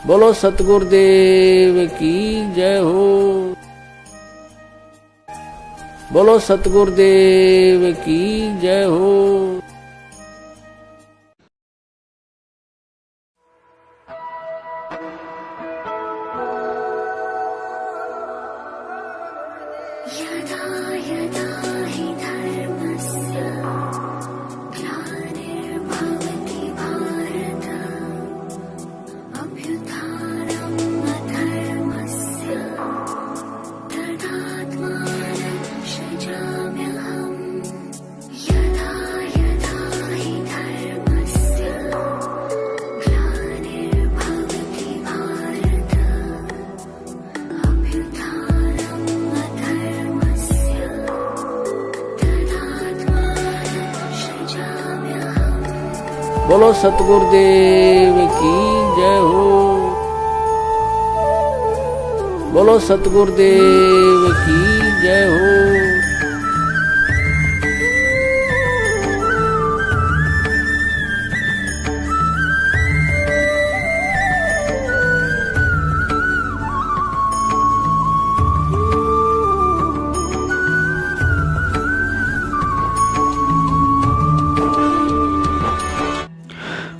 बोलो सतगुरुदेव की जय हो। बोलो सतगुरुदेव की जय हो। यदा यदा हि धर्मस्य ग्लानिर्भवति भारत अभ्युत्थानम् अधर्मस्य तदात्मानं सृजाम्यहम्। यदा यदा हि धर्मस्य ग्लानिर्भवति भारत अभ्युत्थानम् अधर्मस्य तदात्मानं सृजाम्यहम्। बोलो सतगुरुदेव की जय हो। बोलो सतगुरुदेव की जय हो।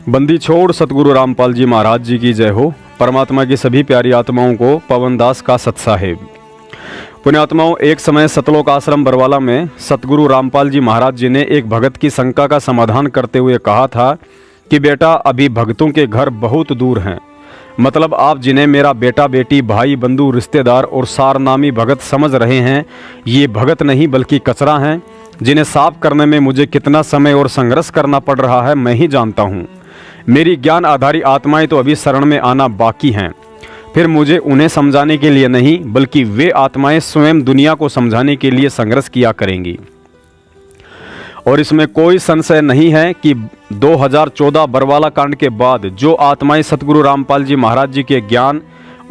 बंदी छोड़ सतगुरु रामपाल जी महाराज जी की जय हो। परमात्मा की सभी प्यारी आत्माओं को पवनदास का सत्साहेब। पुण्यात्माओं, एक समय सतलोक आश्रम बरवाला में सतगुरु रामपाल जी महाराज जी ने एक भगत की शंका का समाधान करते हुए कहा था कि बेटा, अभी भक्तों के घर बहुत दूर हैं। मतलब आप जिन्हें मेरा बेटा बेटी भाई बंधु रिश्तेदार और सारनामी भगत समझ रहे हैं, ये भगत नहीं बल्कि कचरा हैं, जिन्हें साफ करने में मुझे कितना समय और संघर्ष करना पड़ रहा है मैं ही जानता हूँ। मेरी ज्ञान आधारी आत्माएं तो अभी शरण में आना बाकी हैं। फिर मुझे उन्हें समझाने के लिए नहीं बल्कि वे आत्माएं स्वयं दुनिया को समझाने के लिए संघर्ष किया करेंगी। और इसमें कोई संशय नहीं है कि 2014 बरवाला कांड के बाद जो आत्माएं सतगुरु रामपाल जी महाराज जी के ज्ञान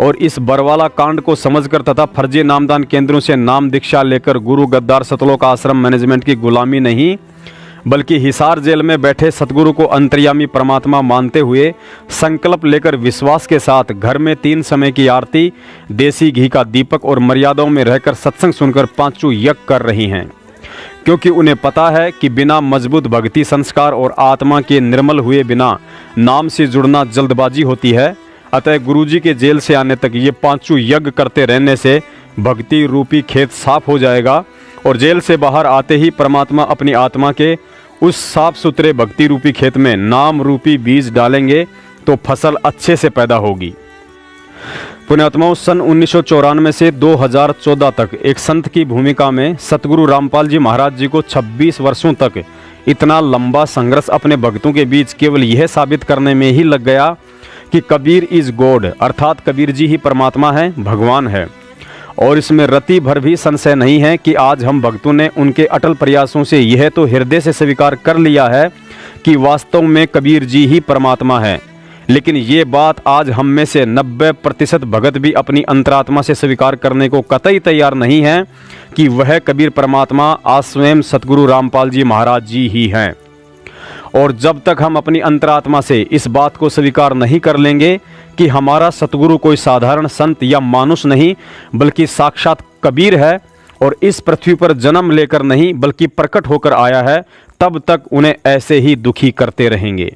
और इस बरवाला कांड को समझकर तथा फर्जी नामदान केंद्रों से नाम दीक्षा लेकर गुरु गद्दार सतलोक आश्रम मैनेजमेंट की गुलामी नहीं बल्कि हिसार जेल में बैठे सतगुरु को अंतर्यामी परमात्मा मानते हुए संकल्प लेकर विश्वास के साथ घर में 3 समय की आरती, देसी घी का दीपक और मर्यादाओं में रहकर सत्संग सुनकर 5 यज्ञ कर रही हैं, क्योंकि उन्हें पता है कि बिना मजबूत भक्ति संस्कार और आत्मा के निर्मल हुए बिना नाम से जुड़ना जल्दबाजी होती है। अतः गुरुजी के जेल से आने तक ये 5 यज्ञ करते रहने से भक्ति रूपी खेत साफ हो जाएगा और जेल से बाहर आते ही परमात्मा अपनी आत्मा के उस साफ सुथरे भक्ति रूपी खेत में नाम रूपी बीज डालेंगे तो फसल अच्छे से पैदा होगी। पुण्यात्माओं, सन 1994 से 2014 तक एक संत की भूमिका में सतगुरु रामपाल जी महाराज जी को 26 वर्षों तक इतना लंबा संघर्ष अपने भक्तों के बीच केवल यह साबित करने में ही लग गया कि कबीर इज गॉड, अर्थात कबीर जी ही परमात्मा है, भगवान है। और इसमें रति भर भी संशय नहीं है कि आज हम भक्तों ने उनके अटल प्रयासों से यह तो हृदय से स्वीकार कर लिया है कि वास्तव में कबीर जी ही परमात्मा है। लेकिन ये बात आज हम में से 90% भगत भी अपनी अंतरात्मा से स्वीकार करने को कतई तैयार नहीं है कि वह कबीर परमात्मा आज स्वयं सतगुरु रामपाल जी महाराज जी ही हैं। और जब तक हम अपनी अंतरात्मा से इस बात को स्वीकार नहीं कर लेंगे कि हमारा सतगुरु कोई साधारण संत या मानुष नहीं बल्कि साक्षात कबीर है और इस पृथ्वी पर जन्म लेकर नहीं बल्कि प्रकट होकर आया है, तब तक उन्हें ऐसे ही दुखी करते रहेंगे।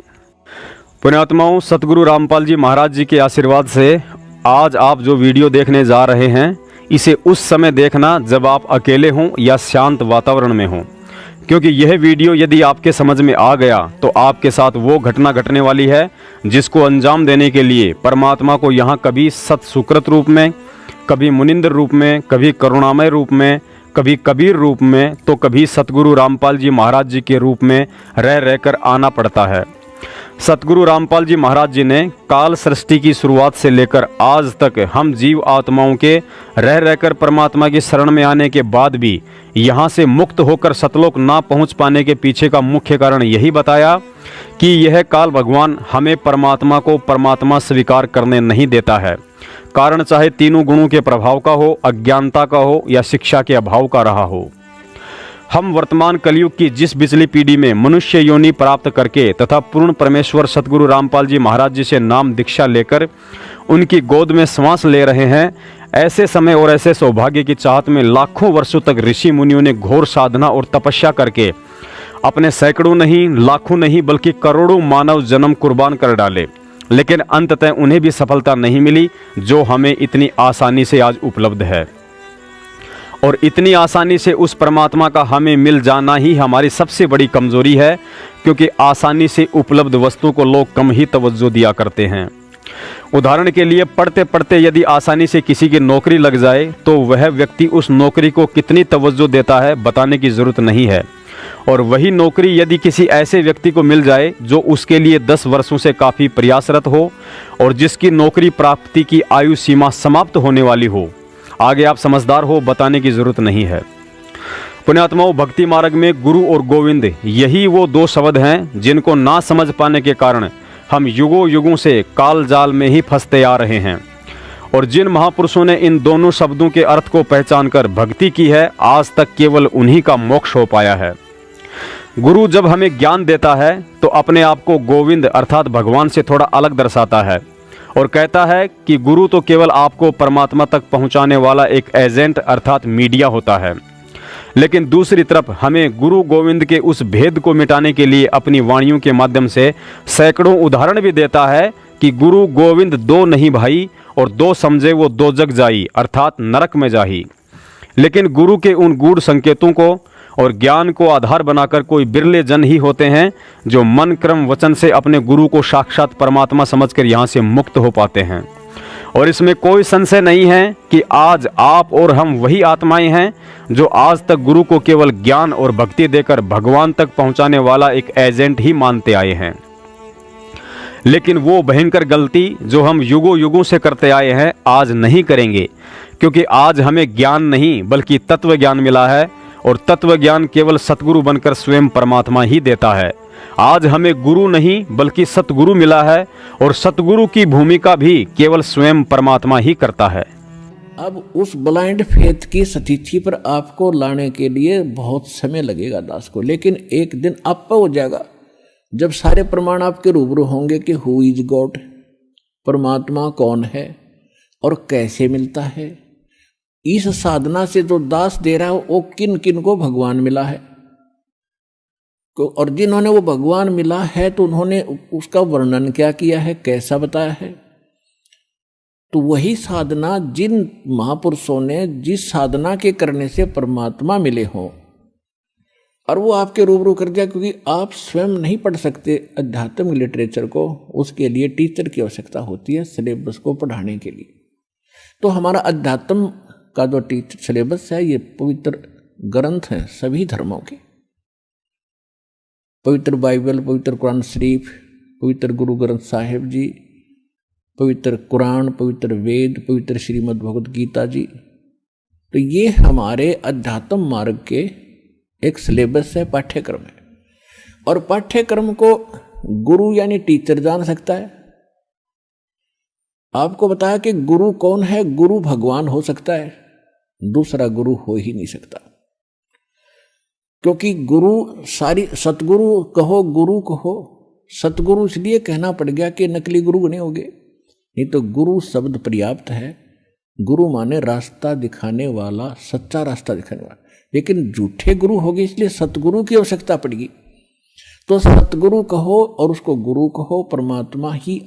पुण्यात्माओं, सतगुरु रामपाल जी महाराज जी के आशीर्वाद से आज आप जो वीडियो देखने जा रहे हैं, इसे उस समय देखना जब आप अकेले हों या शांत वातावरण में हों, क्योंकि यह वीडियो यदि आपके समझ में आ गया तो आपके साथ वो घटना घटने वाली है जिसको अंजाम देने के लिए परमात्मा को यहाँ कभी सत सुकृत रूप में, कभी मुनिंद्र रूप में, कभी करुणामय रूप में, कभी कबीर रूप में, तो कभी सतगुरु रामपाल जी महाराज जी के रूप में रह रहकर आना पड़ता है। सतगुरु रामपाल जी महाराज जी ने काल सृष्टि की शुरुआत से लेकर आज तक हम जीव आत्माओं के रह रहकर परमात्मा की शरण में आने के बाद भी यहाँ से मुक्त होकर सतलोक ना पहुँच पाने के पीछे का मुख्य कारण यही बताया कि यह काल भगवान हमें परमात्मा को परमात्मा स्वीकार करने नहीं देता है। कारण चाहे तीनों गुणों के प्रभाव का हो, अज्ञानता का हो या शिक्षा के अभाव का रहा हो। हम वर्तमान कलयुग की जिस बिचली पीढ़ी में मनुष्य योनि प्राप्त करके तथा पूर्ण परमेश्वर सतगुरु रामपाल जी महाराज जी से नाम दीक्षा लेकर उनकी गोद में श्वास ले रहे हैं, ऐसे समय और ऐसे सौभाग्य की चाहत में लाखों वर्षों तक ऋषि मुनियों ने घोर साधना और तपस्या करके अपने सैकड़ों नहीं, लाखों नहीं, बल्कि करोड़ों मानव जन्म कुर्बान कर डाले, लेकिन अंततः उन्हें भी सफलता नहीं मिली जो हमें इतनी आसानी से आज उपलब्ध है। और इतनी आसानी से उस परमात्मा का हमें मिल जाना ही हमारी सबसे बड़ी कमजोरी है, क्योंकि आसानी से उपलब्ध वस्तु को लोग कम ही तवज्जो दिया करते हैं। उदाहरण के लिए पढ़ते पढ़ते यदि आसानी से किसी की नौकरी लग जाए तो वह व्यक्ति उस नौकरी को कितनी तवज्जो देता है बताने की ज़रूरत नहीं है। और वही नौकरी यदि किसी ऐसे व्यक्ति को मिल जाए जो उसके लिए 10 वर्षों से काफ़ी प्रयासरत हो और जिसकी नौकरी प्राप्ति की आयु सीमा समाप्त होने वाली हो, आगे आप समझदार हो, बताने की ज़रूरत नहीं है। पुण्यात्माओं, भक्ति मार्ग में गुरु और गोविंद यही वो दो शब्द हैं जिनको ना समझ पाने के कारण हम युगों युगों से काल जाल में ही फंसते आ रहे हैं। और जिन महापुरुषों ने इन दोनों शब्दों के अर्थ को पहचानकर भक्ति की है, आज तक केवल उन्हीं का मोक्ष हो पाया है। गुरु जब हमें ज्ञान देता है तो अपने आप को गोविंद अर्थात भगवान से थोड़ा अलग दर्शाता है और कहता है कि गुरु तो केवल आपको परमात्मा तक पहुंचाने वाला एक एजेंट अर्थात मीडिया होता है। लेकिन दूसरी तरफ हमें गुरु गोविंद के उस भेद को मिटाने के लिए अपनी वाणियों के माध्यम से सैकड़ों उदाहरण भी देता है कि गुरु गोविंद दो नहीं भाई, और दो समझे वो दो जग जाई अर्थात नरक में जाही। लेकिन गुरु के उन गूढ़ संकेतों को और ज्ञान को आधार बनाकर कोई बिरले जन ही होते हैं जो मन क्रम वचन से अपने गुरु को साक्षात परमात्मा समझकर यहाँ से मुक्त हो पाते हैं। और इसमें कोई संशय नहीं है कि आज आप और हम वही आत्माएं हैं जो आज तक गुरु को केवल ज्ञान और भक्ति देकर भगवान तक पहुंचाने वाला एक एजेंट ही मानते आए हैं। लेकिन वो भयंकर गलती जो हम युगों युगों से करते आए हैं आज नहीं करेंगे, क्योंकि आज हमें ज्ञान नहीं बल्कि तत्व ज्ञान मिला है और तत्व ज्ञान केवल सतगुरु बनकर स्वयं परमात्मा ही देता है। आज हमें गुरु नहीं बल्कि सतगुरु मिला है और सतगुरु की भूमिका भी केवल स्वयं परमात्मा ही करता है। अब उस ब्लाइंड फेथ की स्थिति पर आपको लाने के लिए बहुत समय लगेगा दास को, लेकिन एक दिन आप पर हो जाएगा जब सारे प्रमाण आपके रूबरू होंगे कि हु इज गॉड, परमात्मा कौन है और कैसे मिलता है। इस साधना से जो दास दे रहा है वो किन किन को भगवान मिला है, और जिन्होंने वो भगवान मिला है तो उन्होंने उसका वर्णन क्या किया है, कैसा बताया है। तो वही साधना जिन महापुरुषों ने जिस साधना के करने से परमात्मा मिले हों और वो आपके रूबरू कर दिया, क्योंकि आप स्वयं नहीं पढ़ सकते अध्यात्म लिटरेचर को, उसके लिए टीचर की आवश्यकता होती है सिलेबस को पढ़ाने के लिए। तो हमारा अध्यात्म का जो टीचर सिलेबस है ये पवित्र ग्रंथ हैं सभी धर्मों के, पवित्र बाइबल, पवित्र कुरान शरीफ, पवित्र गुरु ग्रंथ साहिब जी, पवित्र कुरान, पवित्र वेद, पवित्र श्रीमद् भगवद गीता जी। तो ये हमारे अध्यात्म मार्ग के एक सिलेबस है, पाठ्यक्रम है। और पाठ्यक्रम को गुरु यानी टीचर जान सकता है। आपको बताया कि गुरु कौन है, गुरु भगवान हो सकता है, दूसरा गुरु हो ही नहीं सकता। क्योंकि गुरु सारी सतगुरु कहो, गुरु कहो, सतगुरु इसलिए कहना पड़ गया कि नकली गुरु बने होंगे, नहीं तो गुरु शब्द पर्याप्त है। गुरु माने रास्ता दिखाने वाला, सच्चा रास्ता दिखाने वाला। लेकिन झूठे गुरु हो गए इसलिए सतगुरु की आवश्यकता पड़ेगी। तो सतगुरु कहो और उसको गुरु कहो, परमात्मा ही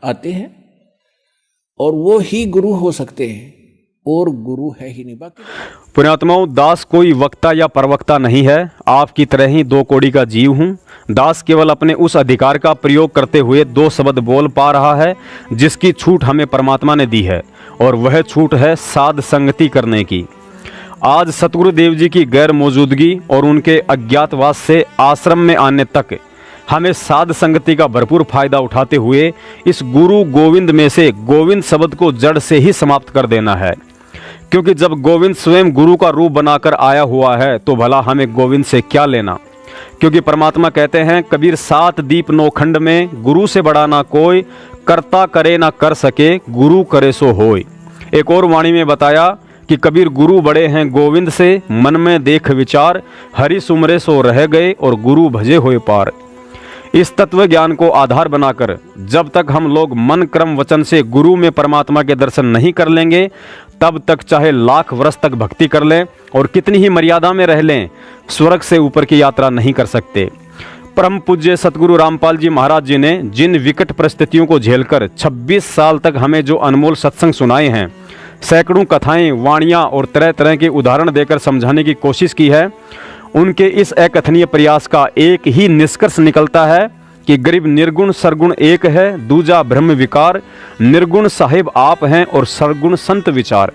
आते हैं और वो ही गुरु हो सकते हैं, और गुरु है ही नहीं। बाकी पुण्यात्माओं, दास कोई वक्ता या प्रवक्ता नहीं है, आपकी तरह ही दो कौड़ी का जीव हूँ। दास केवल अपने उस अधिकार का प्रयोग करते हुए दो शब्द बोल पा रहा है जिसकी छूट हमें परमात्मा ने दी है, और वह छूट है साध संगति करने की। आज सतगुरुदेव जी की गैर मौजूदगी और उनके अज्ञातवास से आश्रम में आने तक हमें साध संगति का भरपूर फायदा उठाते हुए इस गुरु गोविंद में से गोविंद शब्द को जड़ से ही समाप्त कर देना है। क्योंकि जब गोविंद स्वयं गुरु का रूप बनाकर आया हुआ है तो भला हमें गोविंद से क्या लेना। क्योंकि परमात्मा कहते हैं, कबीर 7 दीप 9 खंड में गुरु से बड़ा ना कोई, करता करे ना कर सके, गुरु करे सो होय। एक और वाणी में बताया कि कबीर गुरु बड़े हैं गोविंद से, मन में देख विचार, हरि सुमरे सो रह गए और गुरु भजे हुए पार। इस तत्व ज्ञान को आधार बनाकर जब तक हम लोग मन क्रम वचन से गुरु में परमात्मा के दर्शन नहीं कर लेंगे, तब तक चाहे लाख वर्ष तक भक्ति कर लें और कितनी ही मर्यादा में रह लें, स्वर्ग से ऊपर की यात्रा नहीं कर सकते। परम पूज्य सतगुरु रामपाल जी महाराज जी ने जिन विकट परिस्थितियों को झेलकर 26 साल तक हमें जो अनमोल सत्संग सुनाए हैं, सैकड़ों कथाएं, वाणियां और तरह तरह के उदाहरण देकर समझाने की कोशिश की है, उनके इस अकथनीय प्रयास का एक ही निष्कर्ष निकलता है कि गरीब निर्गुण सरगुण एक है, दूजा ब्रह्म विकार, निर्गुण साहिब आप हैं और सरगुण संत विचार।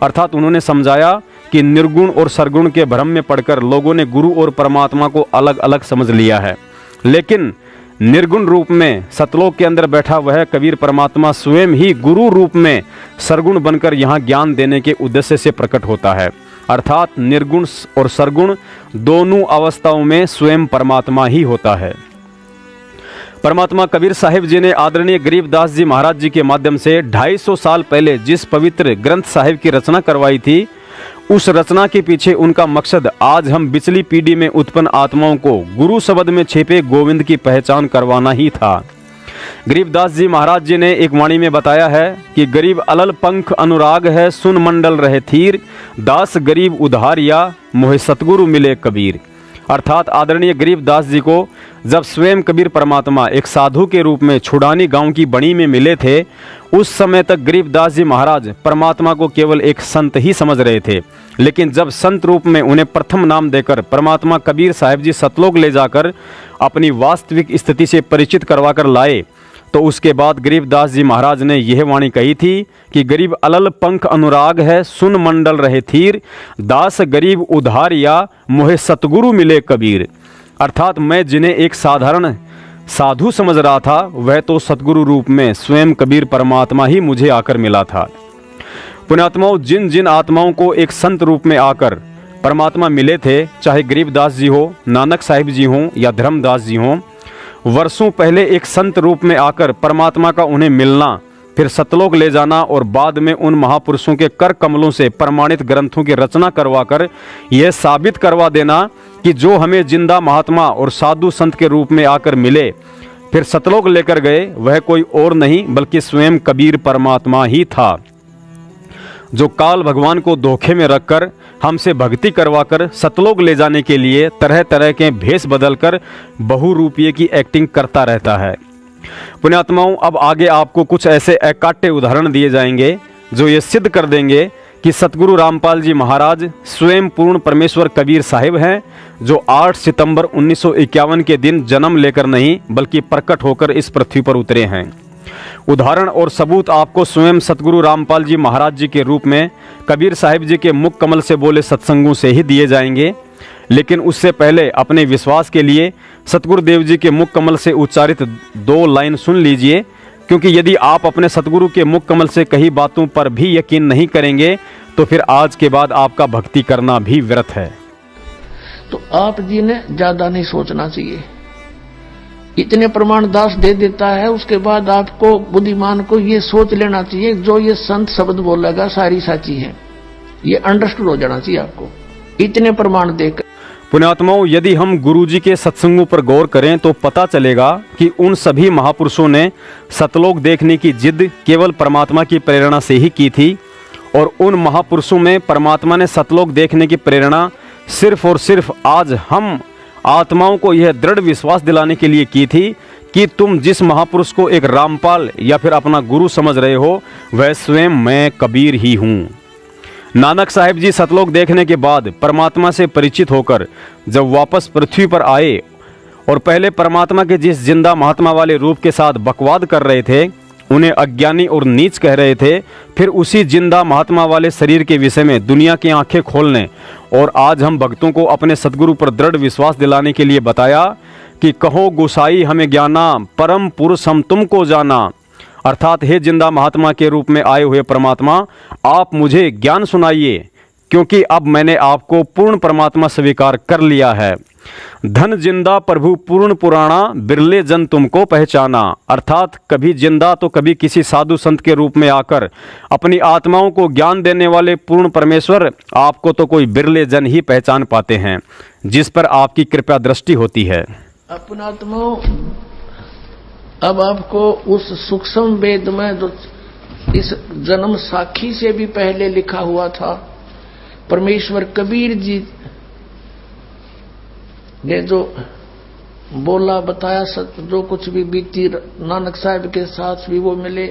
अर्थात उन्होंने समझाया कि निर्गुण और सरगुण के भ्रम में पड़कर लोगों ने गुरु और परमात्मा को अलग अलग समझ लिया है, लेकिन निर्गुण रूप में सतलोक के अंदर बैठा वह कबीर परमात्मा स्वयं ही गुरु रूप में सरगुण बनकर यहाँ ज्ञान देने के उद्देश्य से प्रकट होता है। अर्थात निर्गुण और सरगुण दोनों अवस्थाओं में स्वयं परमात्मा ही होता है। परमात्मा कबीर साहिब जी ने आदरणीय गरीबदास जी महाराज जी के माध्यम से 250 साल पहले जिस पवित्र ग्रंथ साहिब की रचना करवाई थी, उस रचना के पीछे उनका मकसद आज हम पिछली पीढ़ी में उत्पन्न आत्माओं को गुरु शब्द में छिपे गोविंद की पहचान करवाना ही था। गरीबदास जी महाराज जी ने एक वाणी में बताया है कि गरीब अलल पंख अनुराग है, सुन मंडल रहे थीर, दास गरीब उधारिया, मोहे सतगुरु मिले कबीर। अर्थात आदरणीय गरीबदास जी को जब स्वयं कबीर परमात्मा एक साधु के रूप में छुड़ानी गांव की बणी में मिले थे, उस समय तक गरीबदास जी महाराज परमात्मा को केवल एक संत ही समझ रहे थे, लेकिन जब संत रूप में उन्हें प्रथम नाम देकर परमात्मा कबीर साहिब जी सतलोक ले जाकर अपनी वास्तविक स्थिति से परिचित करवा कर लाए, तो उसके बाद गरीबदास जी महाराज ने यह वाणी कही थी कि गरीब अलल पंख अनुराग है, सुन मंडल रहे थीर, दास गरीब उधारिया, मोहे सतगुरु मिले कबीर। अर्थात मैं जिन्हें एक साधारण साधु समझ रहा था, वह तो सतगुरु रूप में स्वयं कबीर परमात्मा ही मुझे आकर मिला था। पुण्यात्माओं, जिन जिन आत्माओं को एक संत रूप में आकर परमात्मा मिले थे, चाहे गरीबदास जी हो, नानक साहिब जी हों या धर्मदास जी हों, वर्षों पहले एक संत रूप में आकर परमात्मा का उन्हें मिलना, फिर सतलोक ले जाना और बाद में उन महापुरुषों के कर कमलों से प्रमाणित ग्रंथों की रचना करवाकर यह साबित करवा देना कि जो हमें जिंदा महात्मा और साधु संत के रूप में आकर मिले, फिर सतलोक लेकर गए, वह कोई और नहीं बल्कि स्वयं कबीर परमात्मा ही था, जो काल भगवान को धोखे में रखकर हमसे भक्ति करवाकर सतलोक ले जाने के लिए तरह तरह के भेष बदलकर बहुरूपीय की एक्टिंग करता रहता है। पुण्यात्माओं, अब आगे आपको कुछ ऐसे अकाट्य उदाहरण दिए जाएंगे जो ये सिद्ध कर देंगे कि सतगुरु रामपाल जी महाराज स्वयं पूर्ण परमेश्वर कबीर साहिब हैं, जो 8 सितंबर 1951 के दिन जन्म लेकर नहीं बल्कि प्रकट होकर इस पृथ्वी पर उतरे हैं। उदाहरण और सबूत आपको स्वयं सतगुरु रामपाल जी महाराज जी के रूप में कबीर साहिब जी के मुख कमल से बोले सत्संगों से ही दिए जाएंगे, लेकिन उससे पहले अपने विश्वास के लिए सतगुरुदेव जी के मुख कमल से उच्चारित 2 लाइन सुन लीजिए, क्योंकि यदि आप अपने सतगुरु के मुख कमल से कही बातों पर भी यकीन नहीं करेंगे तो फिर आज के बाद आपका भक्ति करना भी व्यर्थ है। तो आप जी ने ज्यादा नहीं सोचना चाहिए, इतने प्रमाण दास दे देता है, उसके बाद आपको बुद्धिमान को ये सोच लेना चाहिए जो ये संत शब्द बोलेगा सारी साची है, ये अंडरस्टूड हो जाना चाहिए आपको इतने प्रमाण देकर। पुण्यात्माओं, यदि हम गुरुजी के सत्संगों पर गौर करें तो पता चलेगा कि उन सभी महापुरुषों ने सतलोक देखने की जिद केवल परमात्मा की प्रेरणा से ही की थी, और उन महापुरुषों में परमात्मा ने सतलोक देखने की प्रेरणा सिर्फ और सिर्फ आज हम आत्माओं को यह दृढ़ विश्वास दिलाने के लिए की थी कि तुम जिस महापुरुष को एक रामपाल या फिर अपना गुरु समझ रहे हो, वह स्वयं मैं कबीर ही हूँ। नानक साहिब जी सतलोक देखने के बाद परमात्मा से परिचित होकर जब वापस पृथ्वी पर आए और पहले परमात्मा के जिस जिंदा महात्मा वाले रूप के साथ बकवाद कर रहे थे, उन्हें अज्ञानी और नीच कह रहे थे, फिर उसी जिंदा महात्मा वाले शरीर के विषय में दुनिया की आंखें खोलने और आज हम भक्तों को अपने सतगुरु पर दृढ़ विश्वास दिलाने के लिए बताया कि कहो गोसाई हमें ज्ञाना, परम पुरुष हम तुमको जाना। अर्थात हे जिंदा महात्मा के रूप में आए हुए परमात्मा, आप मुझे ज्ञान सुनाइए क्योंकि अब मैंने आपको पूर्ण परमात्मा स्वीकार कर लिया है। धन जिंदा प्रभु पूर्ण पुराना, बिरले जन तुमको पहचाना। अर्थात कभी जिंदा तो कभी किसी साधु संत के रूप में आकर अपनी आत्माओं को ज्ञान देने वाले पूर्ण परमेश्वर आपको तो कोई बिरले जन ही पहचान पाते हैं, जिस पर आपकी कृपा दृष्टि होती है। अपनात्माओं, अब आपको उस सूक्ष्म वेद में जो इस जन्म साखी से भी पहले लिखा हुआ था, परमेश्वर कबीर जी ने जो बोला बताया, जो कुछ भी बीती नानक साहब के साथ भी वो मिले,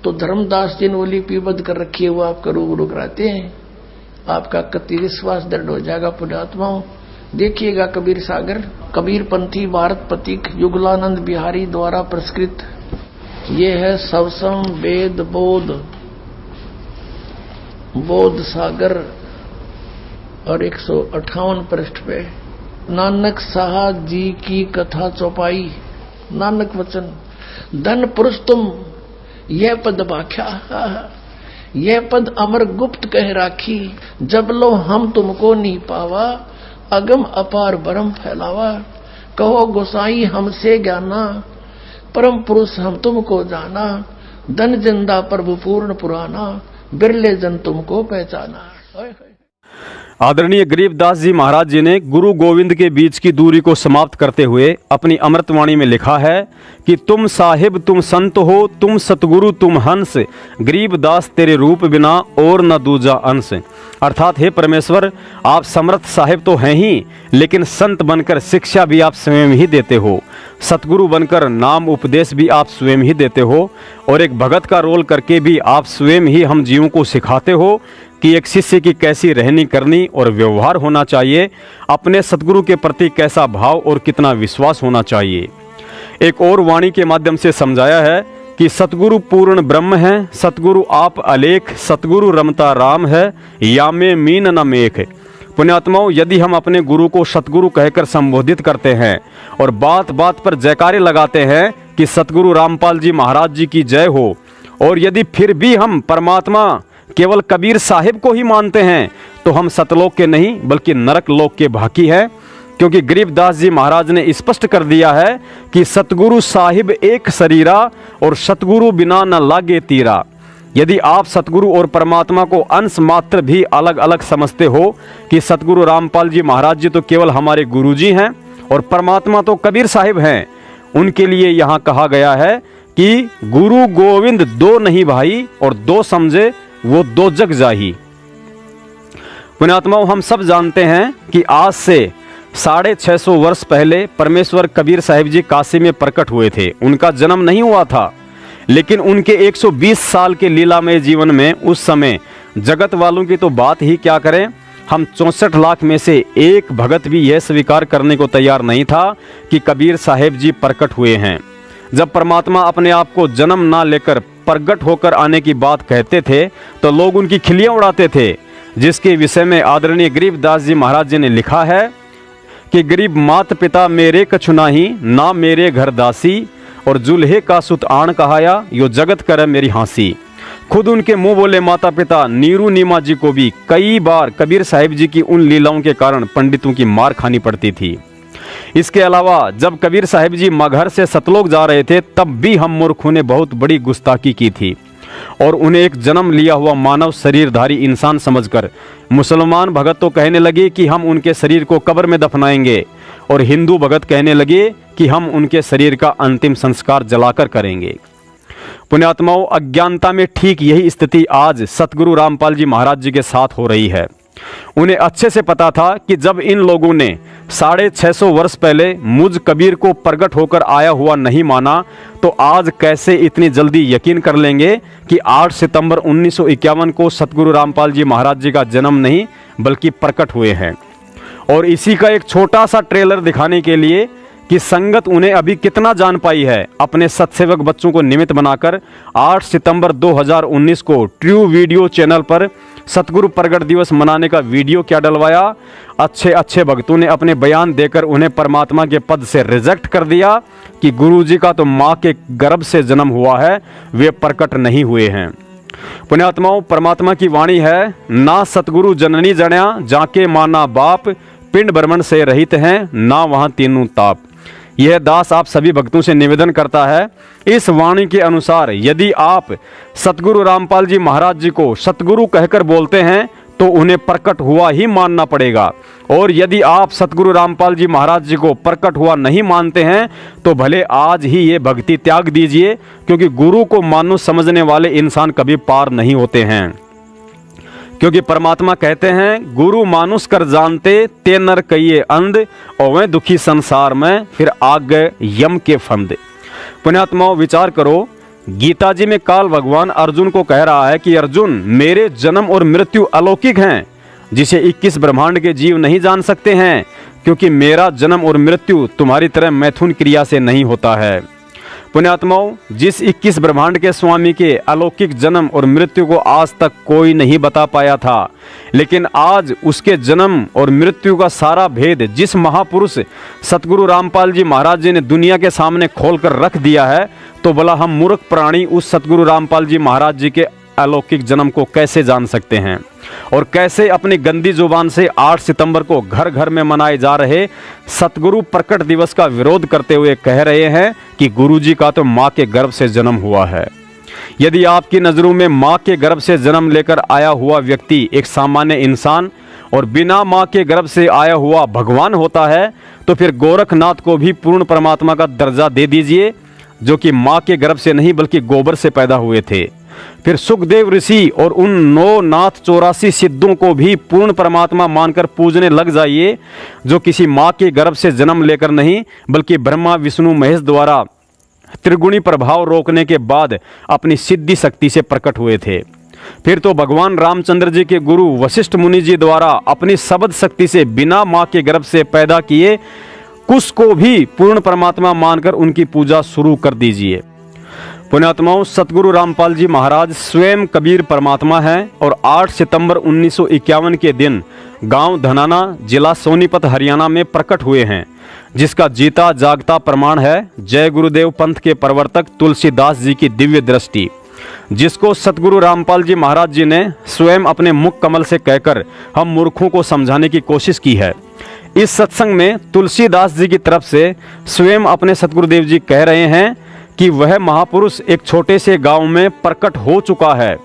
तो धर्मदास जी ने वो लिपिबद्ध कर रखी है, वो आपका रूबरू कराते हैं। आपका कति विश्वास दृढ़ हो जाएगा। पुण्यात्माओं, देखिएगा कबीर सागर, कबीर पंथी भारत प्रतीक युगलानंद बिहारी द्वारा पुरस्कृत ये है सवसम वेद बोध सागर, और 158 पृष्ठ पे नानक साहब जी की कथा चौपाई। नानक वचन, धन पुरुष तुम यह पद भाख्या, यह पद अमर गुप्त कह राखी। जब लो हम तुमको नहीं पावा, अगम अपार ब्रह्म फैलावा। कहो गोसाई हमसे ज्ञाना, परम पुरुष हम तुमको जाना। धन जिंदा प्रभु पूर्ण पुराना, बिरले जन तुमको पहचाना। आदरणीय गरीबदास जी महाराज जी ने गुरु गोविंद के बीच की दूरी को समाप्त करते हुए अपनी अमृतवाणी में लिखा है कि तुम साहिब तुम संत हो, तुम सतगुरु तुम हंस, गरीबदास तेरे रूप बिना और न दूजा अंश। अर्थात हे परमेश्वर, आप समर्थ साहिब तो हैं ही, लेकिन संत बनकर शिक्षा भी आप स्वयं ही देते हो, सतगुरु बनकर नाम उपदेश भी आप स्वयं ही देते हो, और एक भगत का रोल करके भी आप स्वयं ही हम जीवों को सिखाते हो कि एक शिष्य की कैसी रहनी करनी और व्यवहार होना चाहिए, अपने सतगुरु के प्रति कैसा भाव और कितना विश्वास होना चाहिए। एक और वाणी के माध्यम से समझाया है कि सतगुरु पूर्ण ब्रह्म है, सतगुरु आप अलेख, सतगुरु रमता राम है, यामे मीन न मेख। पुण्यात्माओं, यदि हम अपने गुरु को सतगुरु कहकर संबोधित करते हैं और बात बात पर जयकारे लगाते हैं कि सतगुरु रामपाल जी महाराज जी की जय हो, और यदि फिर भी हम परमात्मा केवल कबीर साहिब को ही मानते हैं, तो हम सतलोक के नहीं बल्कि नरक लोक के भागी हैं। क्योंकि गरीबदास जी महाराज ने स्पष्ट कर दिया है कि सतगुरु साहिब एक शरीरा, और सतगुरु बिना न लागे तीरा। यदि आप सतगुरु और परमात्मा को अंश मात्र भी अलग अलग समझते हो कि सतगुरु रामपाल जी महाराज जी तो केवल हमारे गुरु जी हैं और परमात्मा तो कबीर साहिब हैं, उनके लिए यहाँ कहा गया है कि गुरु गोविंद दो नहीं भाई, और दो समझे वो दो जग जाही। पुण्यात्माओं, हम सब जानते हैं कि आज से 650 वर्ष पहले परमेश्वर कबीर साहिब जी काशी में प्रकट हुए थे। उनका जन्म नहीं हुआ था, लेकिन उनके 120 साल के लीलामय जीवन में उस समय जगत वालों की तो बात ही क्या करें, हम 64 लाख में से एक भगत भी यह स्वीकार करने को तैयार नहीं था कि कबीर साहिब जी प्रकट हुए हैं। जब परमात्मा अपने आप को जन्म ना लेकर प्रगट होकर आने की बात कहते थे तो लोग उनकी खिल्लियां उड़ाते थे, जिसके विषय में आदरणीय गरीबदास जी महाराज जी ने लिखा है कि गरीब मात पिता मेरे कछु नाही, ना मेरे घर दासी, और जुल्हे का सुत आण कहाया, यो जगत करे मेरी हंसी। खुद उनके मुंह बोले माता पिता नीरू नीमा जी को भी कई बार कबीर साहिब जी की उन लीलाओं के कारण पंडितों की मार खानी पड़ती थी। इसके अलावा जब कबीर साहिब जी मगहर से सतलोक जा रहे थे, तब भी हम मूर्खों ने बहुत बड़ी गुस्ताखी की थी और उन्हें एक जन्म लिया हुआ मानव शरीरधारी इंसान समझकर मुसलमान भगत तो कहने लगे कि हम उनके शरीर को कब्र में दफनाएंगे, और हिंदू भगत कहने लगे कि हम उनके शरीर का अंतिम संस्कार जलाकर करेंगे। पुण्यात्माओं, अज्ञानता में ठीक यही स्थिति आज सतगुरु रामपाल जी महाराज जी के साथ हो रही है। उन्हें अच्छे से पता था कि जब इन लोगों ने 650 वर्ष पहले मुझ कबीर को प्रकट होकर आया हुआ नहीं माना, तो आज कैसे इतनी जल्दी यकीन कर लेंगे कि 8 सितंबर 1951 को सतगुरु रामपाल जी महाराज जी का जन्म नहीं बल्कि प्रकट हुए हैं। और इसी का एक छोटा सा ट्रेलर दिखाने के लिए कि संगत उन्हें अभी कितना जान पाई है, अपने सत्सेवक बच्चों को निमित्त बनाकर 8 सितंबर 2019 को ट्रू वीडियो चैनल पर सतगुरु प्रगट दिवस मनाने का वीडियो क्या डलवाया। अच्छे भक्तों ने अपने बयान देकर उन्हें परमात्मा के पद से रिजेक्ट कर दिया कि गुरु जी का तो माँ के गर्भ से जन्म हुआ है, वे प्रकट नहीं हुए हैं। पुण्यात्माओं, परमात्मा की वाणी है, ना सतगुरु जननी जण्या जाके माना बाप, पिंड ब्रह्मण से रहित हैं ना वहाँ तीनों ताप। यह दास आप सभी भक्तों से निवेदन करता है, इस वाणी के अनुसार यदि आप सतगुरु रामपाल जी महाराज जी को सतगुरु कहकर बोलते हैं तो उन्हें प्रकट हुआ ही मानना पड़ेगा, और यदि आप सतगुरु रामपाल जी महाराज जी को प्रकट हुआ नहीं मानते हैं तो भले आज ही ये भक्ति त्याग दीजिए, क्योंकि गुरु को मानुष समझने वाले इंसान कभी पार नहीं होते हैं। क्योंकि परमात्मा कहते हैं, गुरु मानुष कर जानते ते नर कहिए अंध, और वह दुखी संसार में फिर आग गए यम के फंद। पुण्यात्माओं, विचार करो, गीता जी में काल भगवान अर्जुन को कह रहा है कि अर्जुन, मेरे जन्म और मृत्यु अलौकिक हैं, जिसे 21 ब्रह्मांड के जीव नहीं जान सकते हैं, क्योंकि मेरा जन्म और मृत्यु तुम्हारी तरह मैथुन क्रिया से नहीं होता है। पुण्यात्माओं, जिस 21 ब्रह्मांड के स्वामी के अलौकिक जन्म और मृत्यु को आज तक कोई नहीं बता पाया था, लेकिन आज उसके जन्म और मृत्यु का सारा भेद जिस महापुरुष सतगुरु रामपाल जी महाराज जी ने दुनिया के सामने खोलकर रख दिया है, तो भला हम मूर्ख प्राणी उस सतगुरु रामपाल जी महाराज जी के अलौकिक जन्म को कैसे जान सकते हैं, और कैसे अपनी गंदी जुबान से 8 सितंबर को घर घर में मनाए जा रहे सतगुरु प्रकट दिवस का विरोध करते हुए कह रहे हैं कि गुरुजी का तो माँ के गर्भ से जन्म हुआ है। यदि आपकी नज़रों में माँ के गर्भ से जन्म लेकर आया हुआ व्यक्ति एक सामान्य इंसान और बिना माँ के गर्भ से आया हुआ भगवान होता है, तो फिर गोरखनाथ को भी पूर्ण परमात्मा का दर्जा दे दीजिए, जो कि माँ के गर्भ से नहीं बल्कि गोबर से पैदा हुए थे। फिर सुखदेव ऋषि और उन 9 नाथ 84 सिद्धों को भी पूर्ण परमात्मा मानकर पूजने लग जाइए, जो किसी माँ के गर्भ से जन्म लेकर नहीं बल्कि ब्रह्मा विष्णु महेश द्वारा त्रिगुणी प्रभाव रोकने के बाद अपनी सिद्धि शक्ति से प्रकट हुए थे। फिर तो भगवान रामचंद्र जी के गुरु वशिष्ठ मुनि जी द्वारा अपनी शब्द शक्ति से बिना माँ के गर्भ से पैदा किए कुश को भी पूर्ण परमात्मा मानकर उनकी पूजा शुरू कर दीजिए। पुण्यात्माओं, सतगुरु रामपाल जी महाराज स्वयं कबीर परमात्मा हैं और 8 सितंबर 1951 के दिन गांव धनाना, जिला सोनीपत, हरियाणा में प्रकट हुए हैं, जिसका जीता जागता प्रमाण है जय गुरुदेव पंथ के प्रवर्तक तुलसीदास जी की दिव्य दृष्टि, जिसको सतगुरु रामपाल जी महाराज जी ने स्वयं अपने मुख कमल से कहकर हम मूर्खों को समझाने की कोशिश की है। इस सत्संग में तुलसीदास जी की तरफ से स्वयं अपने सतगुरुदेव जी कह रहे हैं कि वह महापुरुष एक छोटे से गांव में प्रकट हो चुका है।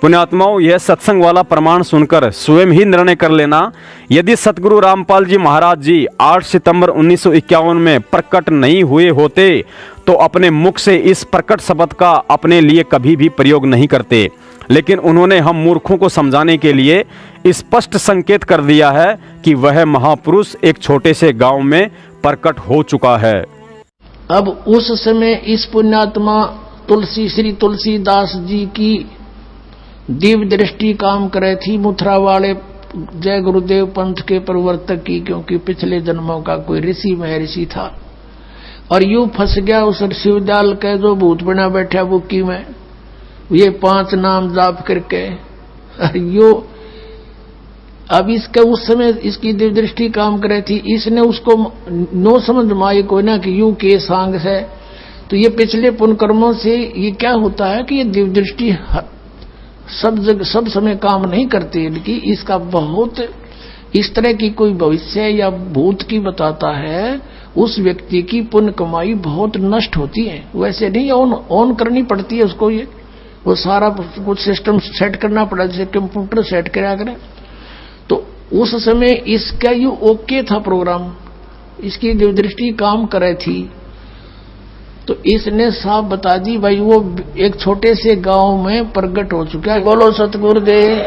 पुण्यात्माओं, यह सत्संग वाला प्रमाण सुनकर स्वयं ही निर्णय कर लेना, यदि सतगुरु रामपाल जी महाराज जी 8 सितंबर 1951 में प्रकट नहीं हुए होते तो अपने मुख से इस प्रकट शब्द का अपने लिए कभी भी प्रयोग नहीं करते, लेकिन उन्होंने हम मूर्खों को समझाने के लिए स्पष्ट संकेत कर दिया है कि वह महापुरुष एक छोटे से गांव में प्रकट हो चुका है। अब उस समय इस पुण्यात्मा श्री तुलसीदास जी की दिव्य दृष्टि काम करे थी मथुरा वाले जय गुरुदेव पंथ के प्रवर्तक की, क्योंकि पिछले जन्मों का कोई ऋषि महर्षि था, और यूं फंस गया उस शिवदयाल के जो भूत बना बैठा बुक्की में, ये 5 नाम जाप करके, और यो अब इसका उस समय इसकी दिव्य दृष्टि काम करे थी, इसने उसको नो समझ माई को ना कि यू के सांग है। तो ये पिछले पुण्य कर्मों से ये क्या होता है कि ये दिव्य दृष्टि सब जगह सब समय काम नहीं करती, लेकिन इसका बहुत इस तरह की कोई भविष्य या भूत की बताता है, उस व्यक्ति की पुण्य कमाई बहुत नष्ट होती है। वैसे नहीं ऑन करनी पड़ती है उसको, ये वो सारा कुछ सिस्टम सेट करना पड़ा, जैसे कंप्यूटर सेट करा करें। तो उस समय इसका ये ओके था प्रोग्राम, इसकी दृष्टि काम करे थी, तो इसने साफ बता दी भाई वो एक छोटे से गांव में प्रकट हो चुका है। बोलो सतगुरुदेव।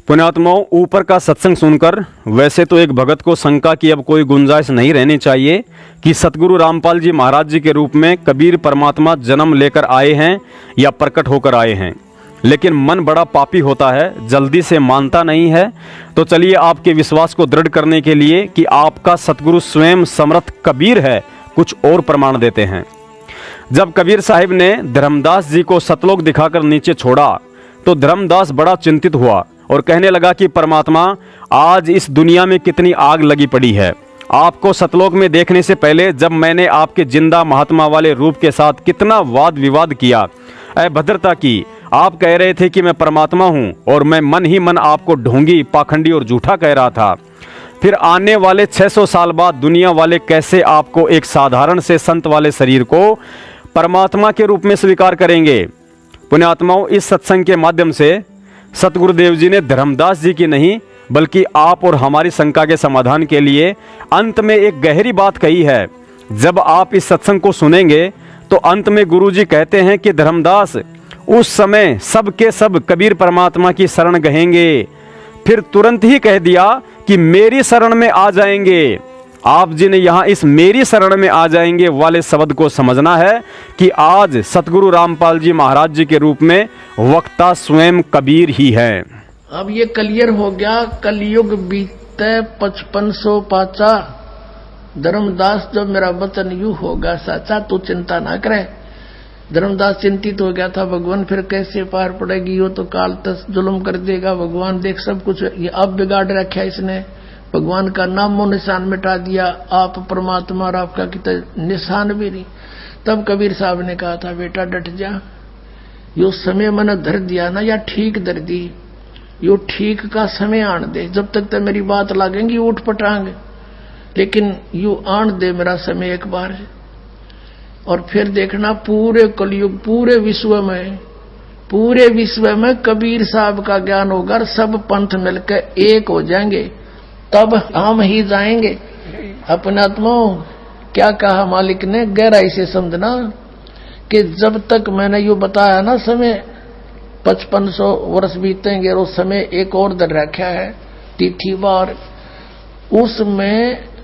पुण्यात्माओं, ऊपर का सत्संग सुनकर वैसे तो एक भगत को शंका की अब कोई गुंजाइश नहीं रहनी चाहिए कि सतगुरु रामपाल जी महाराज जी के रूप में कबीर परमात्मा जन्म लेकर आए हैं या प्रकट होकर आए हैं, लेकिन मन बड़ा पापी होता है, जल्दी से मानता नहीं है। तो चलिए आपके विश्वास को दृढ़ करने के लिए कि आपका सतगुरु स्वयं समर्थ कबीर है, कुछ और प्रमाण देते हैं। जब कबीर साहिब ने धर्मदास जी को सतलोक दिखाकर नीचे छोड़ा तो धर्मदास बड़ा चिंतित हुआ और कहने लगा कि परमात्मा, आज इस दुनिया में कितनी आग लगी पड़ी है आपको सतलोक में देखने से पहले जब मैंने आपके जिंदा महात्मा वाले रूप के साथ कितना वाद विवाद किया, अभद्रता की। आप कह रहे थे कि मैं परमात्मा हूँ और मैं मन ही मन आपको ढोंगी, पाखंडी और झूठा कह रहा था। फिर आने वाले 600 साल बाद दुनिया वाले कैसे आपको एक साधारण से संत वाले शरीर को परमात्मा के रूप में स्वीकार करेंगे। पुण्यात्माओं, इस सत्संग के माध्यम से सतगुरुदेव जी ने धर्मदास जी की नहीं बल्कि आप और हमारी शंका के समाधान के लिए अंत में एक गहरी बात कही है। जब आप इस सत्संग को सुनेंगे तो अंत में गुरु जी कहते हैं कि धर्मदास, उस समय सब के सब कबीर परमात्मा की शरण गहेंगे। फिर तुरंत ही कह दिया कि मेरी शरण में आ जाएंगे। आप जी ने यहाँ इस मेरी शरण में आ जाएंगे वाले शब्द को समझना है कि आज सतगुरु रामपाल जी महाराज जी के रूप में वक्ता स्वयं कबीर ही है। अब ये क्लियर हो गया। कलयुग बीते 5500 पाचा, धर्मदास जब मेरा वचन यू होगा साचा, तू चिंता ना करे। धर्मदास चिंतित हो गया था, भगवान फिर कैसे पार पड़ेगी, यो तो काल तक जुल्म कर देगा। भगवान देख सब कुछ ये अब बिगाड़ रखा है इसने, भगवान का नामो निशान मिटा दिया। आप परमात्मा और आपका कितना निशान भी नहीं। तब कबीर साहब ने कहा था, बेटा डट जा, यो समय मैंने धर दिया ना, या ठीक धर दी, यो ठीक का समय आन दे। जब तक तो मेरी बात लागेंगी उठ पटांग, लेकिन यू आन दे मेरा समय एक बार। और फिर देखना पूरे कलयुग, पूरे विश्व में कबीर साहब का ज्ञान होगा, सब पंथ मिलकर एक हो जाएंगे, तब हम ही जाएंगे। अपने आत्माओं, क्या कहा मालिक ने, गहराई से समझना कि जब तक मैंने यू बताया ना समय 5500 वर्ष बीतेंगे और उस समय एक और दर रखा है तिथि बार, उसमें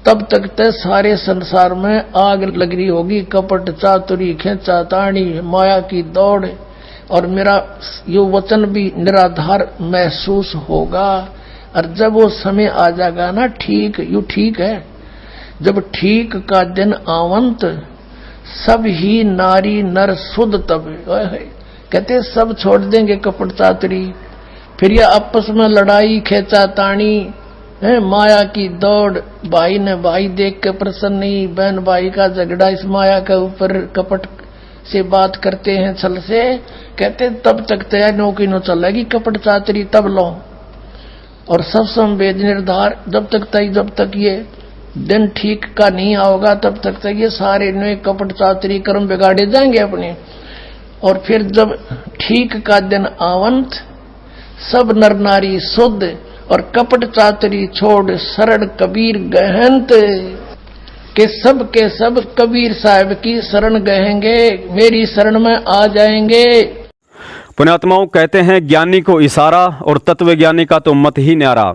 तब तक ते सारे संसार में आग लग रही होगी। कपट, चातुरी, खेचा ताणी, माया की दौड़, और मेरा यो वचन भी निराधार महसूस होगा। और जब वो समय आ जाएगा ना, ठीक यू ठीक है, जब ठीक का दिन आवंत, सब ही नारी नर शुद्ध, तब कहते सब छोड़ देंगे कपट चातुरी। फिर यह आपस में लड़ाई, खेचा ताणी, माया की दौड़, भाई ने भाई देख के प्रसन्न नहीं, बहन भाई का झगड़ा इस माया के ऊपर कपट से बात करते हैं छल से। कहते तब तक तैयार नौकी न चलेगी कपट चातरी, तब लो। और सब संवेद निर्धार, जब तक ये दिन ठीक का नहीं आओगा तब तक ये सारे नए कपट चातरी कर्म बिगाड़े जाएंगे अपने। और फिर जब ठीक का दिन आवंत, सब नर नारी शुद्ध और कपट चातरी छोड़ शरण कबीर गहंत, के सब कबीर साहब की शरण गहेंगे, मेरी शरण में आ जाएंगे। पुण्यात्माओं, कहते हैं ज्ञानी को इशारा और तत्वज्ञानी का तो मत ही न्यारा।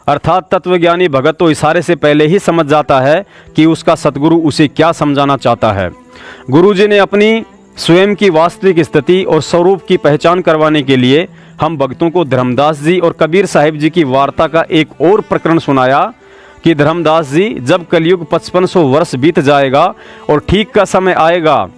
अर्थात तत्वज्ञानी भगत तो इशारे से पहले ही समझ जाता है कि उसका सतगुरु उसे क्या समझाना चाहता है। गुरुजी ने अपनी स्वयं की वास्तविक स्थिति और स्वरूप की पहचान करवाने के लिए हम भक्तों को धर्मदास जी और कबीर साहिब जी की वार्ता का एक और प्रकरण सुनाया कि धर्मदास जी, जब कलयुग 5500 वर्ष बीत जाएगा और ठीक का समय आएगा,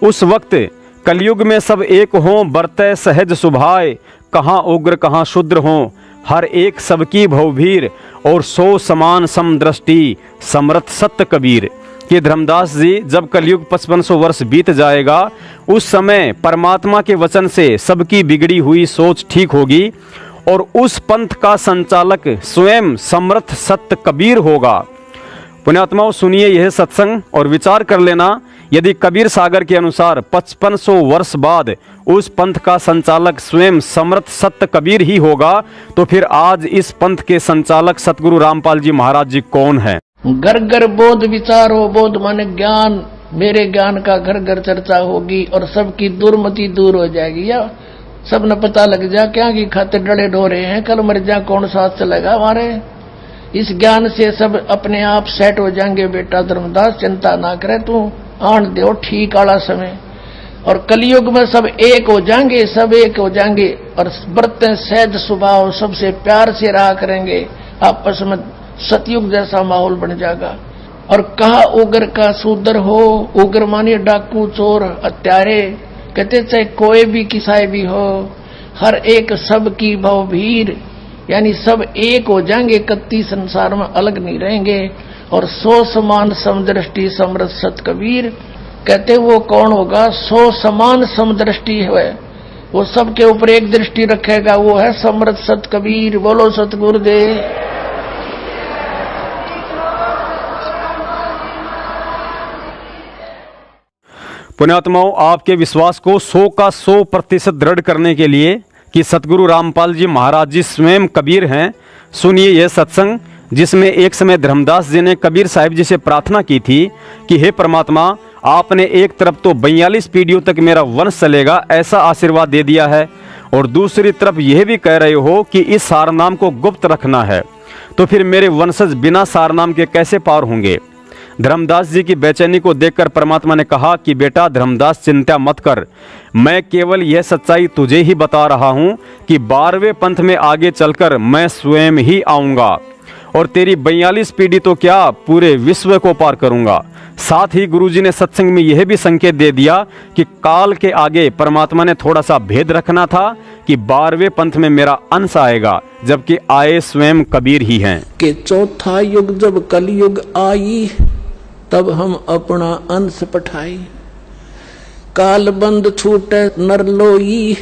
उस वक्त कलयुग में सब एक हों, बरते सहज सुभाए, कहाँ उग्र कहाँ शुद्र हों, हर एक सबकी भवभीर, और सो समान समदृष्टि, समर्थ सत्य कबीर। कि धर्मदास जी, जब कलयुग 5500 वर्ष बीत जाएगा, उस समय परमात्मा के वचन से सबकी बिगड़ी हुई सोच ठीक होगी और उस पंथ का संचालक स्वयं समर्थ सत्य कबीर होगा। पुण्यात्माओं, सुनिए यह सत्संग और विचार कर लेना, यदि कबीर सागर के अनुसार 5500 वर्ष बाद उस पंथ का संचालक स्वयं समर्थ सत्य कबीर ही होगा, तो फिर आज इस पंथ के संचालक सतगुरु रामपाल जी महाराज जी कौन है? घर घर बोध विचार हो, बोध माने ज्ञान, मेरे ज्ञान का घर घर चर्चा होगी और सबकी दुर्मति दूर हो जाएगी। या सब न पता लग जा क्या की खातिर डरे ढोरे हैं, कल मर जा कौन साथ चलेगा हमारे। इस ज्ञान से सब अपने आप सेट हो जाएंगे। बेटा धर्मदास, चिंता ना करे, तू आन दो ठीक वाला समय, और कलयुग में सब एक हो जाएंगे, सब एक हो जाएंगे और बरते सहज स्वभाव, सबसे प्यार से रहा करेंगे, आपस में सतयुग जैसा माहौल बन जाएगा। और कहा उग्र का शूद्र हो, उग्र मानिए डाकू चोर हत्यारे, कहते चाहे कोई भी किसाई भी हो, हर एक सब की भवभीर, यानी सब एक हो जाएंगे, 31 संसार में अलग नहीं रहेंगे। और 100 समान समदृष्टि समरथ सत कबीर, कहते वो कौन होगा? 100 समान समदृष्टि है, वो सबके ऊपर एक दृष्टि रखेगा, वो है समरथ सत कबीर। बोलो सतगुरुदेव। पुण्यात्माओं, आपके विश्वास को 100 का 100% दृढ़ करने के लिए कि सतगुरु रामपाल जी महाराज जी स्वयं कबीर हैं, सुनिए यह सत्संग जिसमें एक समय धर्मदास जी ने कबीर साहिब जी से प्रार्थना की थी कि हे परमात्मा, आपने एक तरफ तो 42 पीढ़ियों तक मेरा वंश चलेगा ऐसा आशीर्वाद दे दिया है, और दूसरी तरफ यह भी कह रहे हो कि इस सारनाम को गुप्त रखना है, तो फिर मेरे वंशज बिना सारनाम के कैसे पार होंगे? धर्मदास जी की बेचैनी को देखकर परमात्मा ने कहा कि बेटा धर्मदास, चिंता मत कर, मैं केवल यह सच्चाई तुझे ही बता रहा हूं कि 12वें पंथ में आगे चलकर मैं स्वयं ही आऊंगा और तेरी 42 पीढ़ी तो क्या पूरे विश्व को पार करूंगा। साथ ही गुरुजी ने सत्संग में यह भी संकेत दे दिया कि काल के आगे परमात्मा ने थोड़ा सा भेद रखना था कि 12वें पंथ में मेरा अंश आएगा, जबकि आए स्वयं कबीर ही हैं। कि चौथा युग जब कलयुग आई, तब हम अपना अंश पठाई। काल बंद छूटे नर लोई,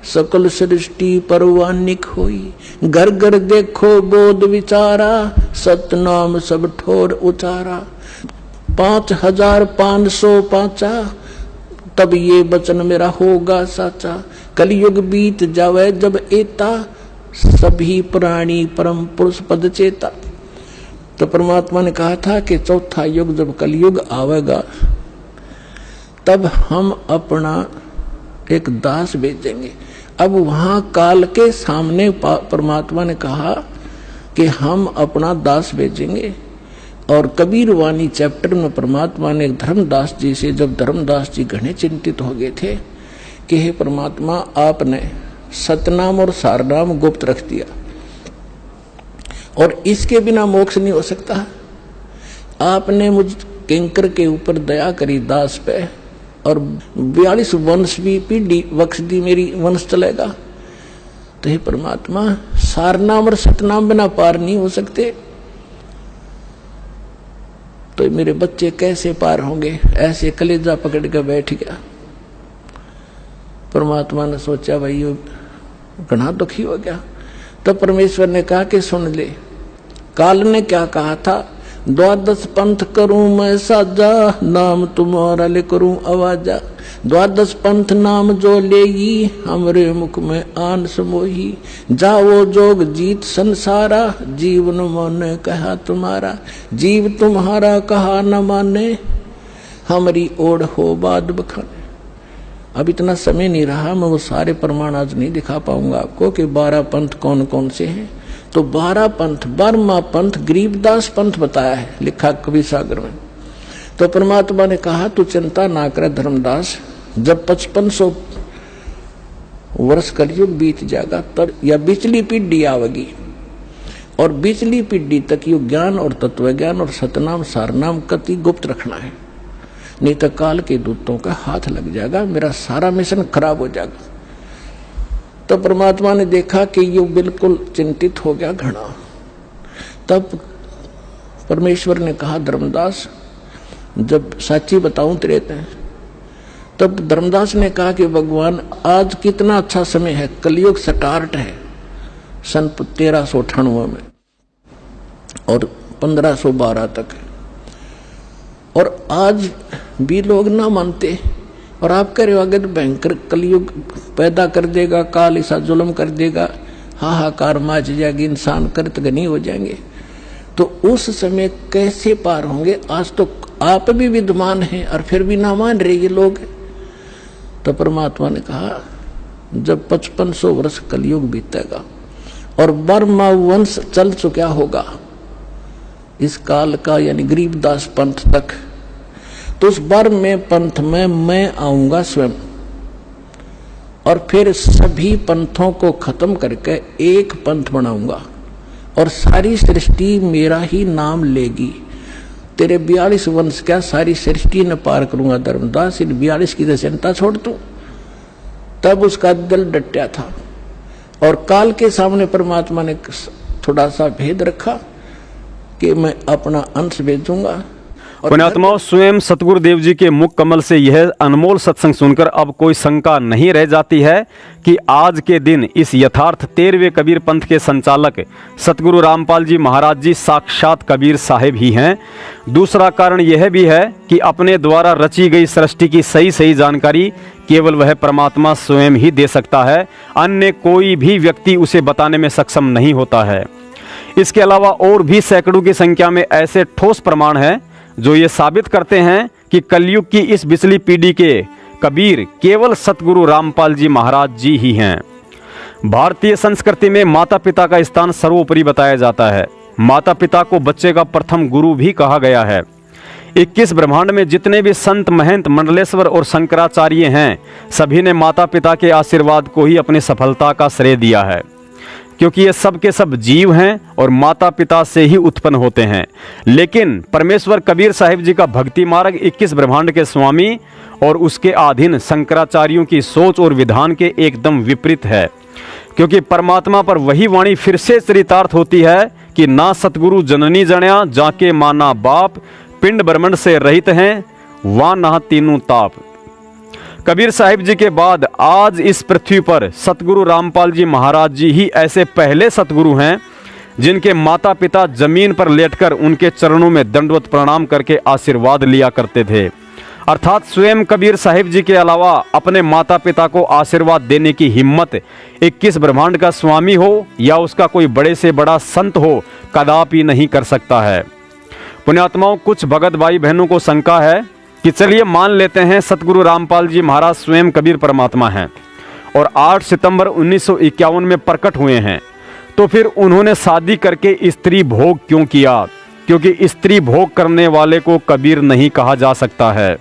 सकल सृष्टि परवानिक होई। घर घर देखो बोध विचारा, सतनाम सब ठोर उचारा। 5505 तब ये वचन मेरा होगा साचा। कलयुग बीत जावे जब एता, सभी प्राणी परम पुरुष पद चेता। तो परमात्मा ने कहा था कि चौथा युग जब कलयुग आवेगा, तब हम अपना एक दास भेजेंगे। अब वहां काल के सामने परमात्मा ने कहा कि हम अपना दास भेजेंगे। और कबीर वाणी चैप्टर में परमात्मा ने धर्मदास जी से, जब धर्मदास जी घने चिंतित हो गए थे कि हे परमात्मा, आपने सतनाम और सारनाम गुप्त रख दिया और इसके बिना मोक्ष नहीं हो सकता। आपने मुझ किंकर के ऊपर दया करी दास पे, और 42 वंश भी पीढ़ी बख्श दी, मेरी वंश चलेगा। तो हे परमात्मा, सारनाम और सतनाम बिना पार नहीं हो सकते, तो मेरे बच्चे कैसे पार होंगे? ऐसे कलेजा पकड़ के बैठ गया। परमात्मा ने सोचा भाई ये घना दुखी हो गया। तो परमेश्वर ने कहा कि सुन ले, काल ने क्या कहा था? 12 पंथ करूं मैं साजा, नाम तुम्हारा ले करूं आवाजा। 12 पंथ नाम जो लेगी, हमरे मुख में आन समोही। जाओ जोग जीत संसारा, जीवन माने कहा तुम्हारा। जीव तुम्हारा कहा न माने, हमारी ओढ़ हो बाद बखाने। अब इतना समय नहीं रहा, मैं वो सारे प्रमाण आज नहीं दिखा पाऊंगा आपको कि 12 पंथ कौन कौन से हैं। तो 12 पंथ, 12वां पंथ गरीबदास पंथ बताया है, लिखा कबीर सागर में। तो परमात्मा ने कहा तू चिंता ना कर धर्मदास, जब 5500 वर्ष कलयुग बीत जाएगा तब या बिचली पीढ़ी आवेगी, और बिचली पीढ़ी तक यो ज्ञान और तत्व ज्ञान और सतनाम सारनाम कति गुप्त रखना है, नहीं तो काल के दूतों का हाथ लग जाएगा, मेरा सारा मिशन खराब हो जाएगा। तो परमात्मा ने देखा कि ये बिल्कुल चिंतित हो गया घना। तब परमेश्वर ने कहा धर्मदास, जब साची बताऊं तेरे ते, तब धर्मदास ने कहा कि भगवान आज कितना अच्छा समय है, कलयुग स्टार्ट है सन 1398 में और 1512 तक, और आज भी लोग ना मानते, और आप कह रहे हो अगर भयंकर कलयुग पैदा कर देगा, काल ऐसा जुल्म कर देगा, हाहाकार मच जाएगी, इंसान करत गनी हो जाएंगे, तो उस समय कैसे पार होंगे? आज तो आप भी विद्वान हैं और फिर भी ना मान रहे ये लोग। तो परमात्मा ने कहा जब 5500 वर्ष कलयुग बीतेगा और 12वां वंश चल चुका होगा इस काल का, यानी गरीबदास पंथ तक, तो उस 12वें पंथ में मैं आऊंगा स्वयं, और फिर सभी पंथों को खत्म करके एक पंथ बनाऊंगा, और सारी सृष्टि मेरा ही नाम लेगी। तेरे 42 वंश क्या सारी सृष्टि न पार करूंगा धर्मदास, इन 42 की चिंता छोड़ तू। तब उसका दिल डटा था। और काल के सामने परमात्मा ने थोड़ा सा भेद रखा कि मैं अपना अंश भेजूंगा। पुण्यात्माओं, स्वयं सतगुरु देव जी के मुख कमल से यह अनमोल सत्संग सुनकर अब कोई शंका नहीं रह जाती है कि आज के दिन इस यथार्थ 13वें कबीर पंथ के संचालक सतगुरु रामपाल जी महाराज जी साक्षात कबीर साहिब ही हैं। दूसरा कारण यह भी है कि अपने द्वारा रची गई सृष्टि की सही सही जानकारी केवल वह परमात्मा स्वयं ही दे सकता है, अन्य कोई भी व्यक्ति उसे बताने में सक्षम नहीं होता है। इसके अलावा और भी सैकड़ों की संख्या में ऐसे ठोस प्रमाण हैं जो ये साबित करते हैं कि कलयुग की इस बिचली पीढ़ी के कबीर केवल सतगुरु रामपाल जी महाराज जी ही हैं। भारतीय संस्कृति में माता पिता का स्थान सर्वोपरि बताया जाता है। माता पिता को बच्चे का प्रथम गुरु भी कहा गया है। 21 ब्रह्मांड में जितने भी संत, महंत, मंडलेश्वर और शंकराचार्य हैं, सभी ने माता पिता के आशीर्वाद को ही अपनी सफलता का श्रेय दिया है, क्योंकि ये सब के सब जीव हैं और माता पिता से ही उत्पन्न होते हैं। लेकिन परमेश्वर कबीर साहिब जी का भक्ति मार्ग 21 ब्रह्मांड के स्वामी और उसके अधीन शंकराचार्यों की सोच और विधान के एकदम विपरीत है, क्योंकि परमात्मा पर वही वाणी फिर से चरितार्थ होती है कि ना सतगुरु जननी जण्या जाके माना बाप, पिंड ब्रह्मंड से रहित हैं वहाँ ना तीनों ताप। कबीर साहिब जी के बाद आज इस पृथ्वी पर सतगुरु रामपाल जी महाराज जी ही ऐसे पहले सतगुरु हैं जिनके माता पिता जमीन पर लेटकर उनके चरणों में दंडवत प्रणाम करके आशीर्वाद लिया करते थे। अर्थात स्वयं कबीर साहिब जी के अलावा अपने माता पिता को आशीर्वाद देने की हिम्मत 21 ब्रह्मांड का स्वामी हो या उसका कोई बड़े से बड़ा संत हो कदापि नहीं कर सकता है। पुण्यात्माओं, कुछ भगत भाई बहनों को शंका है कि चलिए मान लेते हैं सतगुरु रामपाल जी महाराज स्वयं कबीर परमात्मा हैं और 8 सितंबर 1951 में प्रकट हुए हैं, तो फिर उन्होंने शादी करके स्त्री भोग क्यों किया? क्योंकि स्त्री भोग करने वाले को कबीर नहीं कहा जा सकता है।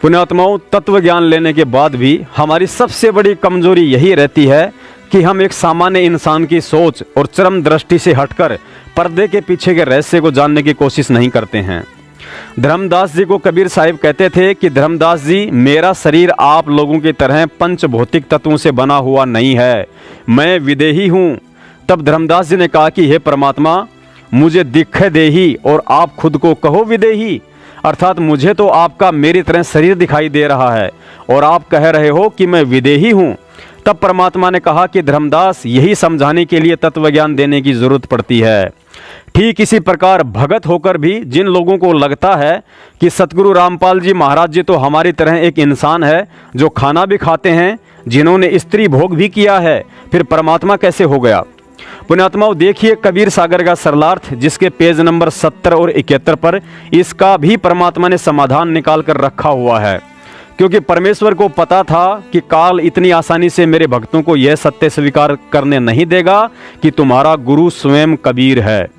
पुण्यात्माओं, तत्व ज्ञान लेने के बाद भी हमारी सबसे बड़ी कमजोरी यही रहती है कि हम एक सामान्य इंसान की सोच और चरम दृष्टि से हटकर पर्दे के पीछे के रहस्य को जानने की कोशिश नहीं करते हैं। धर्मदास जी को कबीर साहिब कहते थे कि धर्मदास जी, मेरा शरीर आप लोगों की तरह पंच भौतिक तत्वों से बना हुआ नहीं है, मैं विदेही हूँ। तब धर्मदास जी ने कहा कि हे परमात्मा, मुझे दिखे देही और आप खुद को कहो विदेही, अर्थात मुझे तो आपका मेरी तरह शरीर दिखाई दे रहा है और आप कह रहे हो कि मैं विदेही हूँ। तब परमात्मा ने कहा कि धर्मदास, यही समझाने के लिए तत्व ज्ञान देने की जरूरत पड़ती है। ठीक इसी प्रकार भगत होकर भी जिन लोगों को लगता है कि सतगुरु रामपाल जी महाराज जी तो हमारी तरह एक इंसान है जो खाना भी खाते हैं, जिन्होंने स्त्री भोग भी किया है, फिर परमात्मा कैसे हो गया? पुण्यात्माओं, देखिए कबीर सागर का सरलार्थ, जिसके पेज नंबर 70 और 71 पर इसका भी परमात्मा ने समाधान निकाल कर रखा हुआ है, क्योंकि परमेश्वर को पता था कि काल इतनी आसानी से मेरे भक्तों को यह सत्य स्वीकार करने नहीं देगा कि तुम्हारा गुरु स्वयं कबीर है।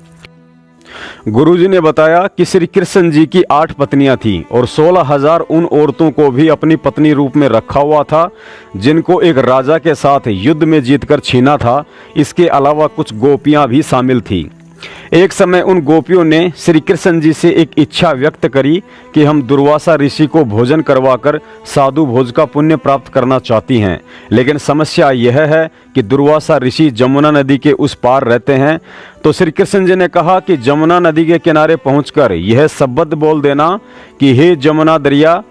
गुरुजी ने बताया कि श्री कृष्ण जी की 8 पत्नियां थीं और 16,000 उन औरतों को भी अपनी पत्नी रूप में रखा हुआ था, जिनको एक राजा के साथ युद्ध में जीतकर छीना था। इसके अलावा कुछ गोपियां भी शामिल थीं। एक समय उन गोपियों ने श्री कृष्ण जी से एक इच्छा व्यक्त करी कि हम दुर्वासा ऋषि को भोजन करवाकर साधु भोज का पुण्य प्राप्त करना चाहती हैं, लेकिन समस्या यह है कि दुर्वासा ऋषि जमुना नदी के उस पार रहते हैं। तो श्री कृष्ण जी ने कहा कि जमुना नदी के किनारे पहुंचकर यह शब्द बोल देना कि हे जमुना दरिया,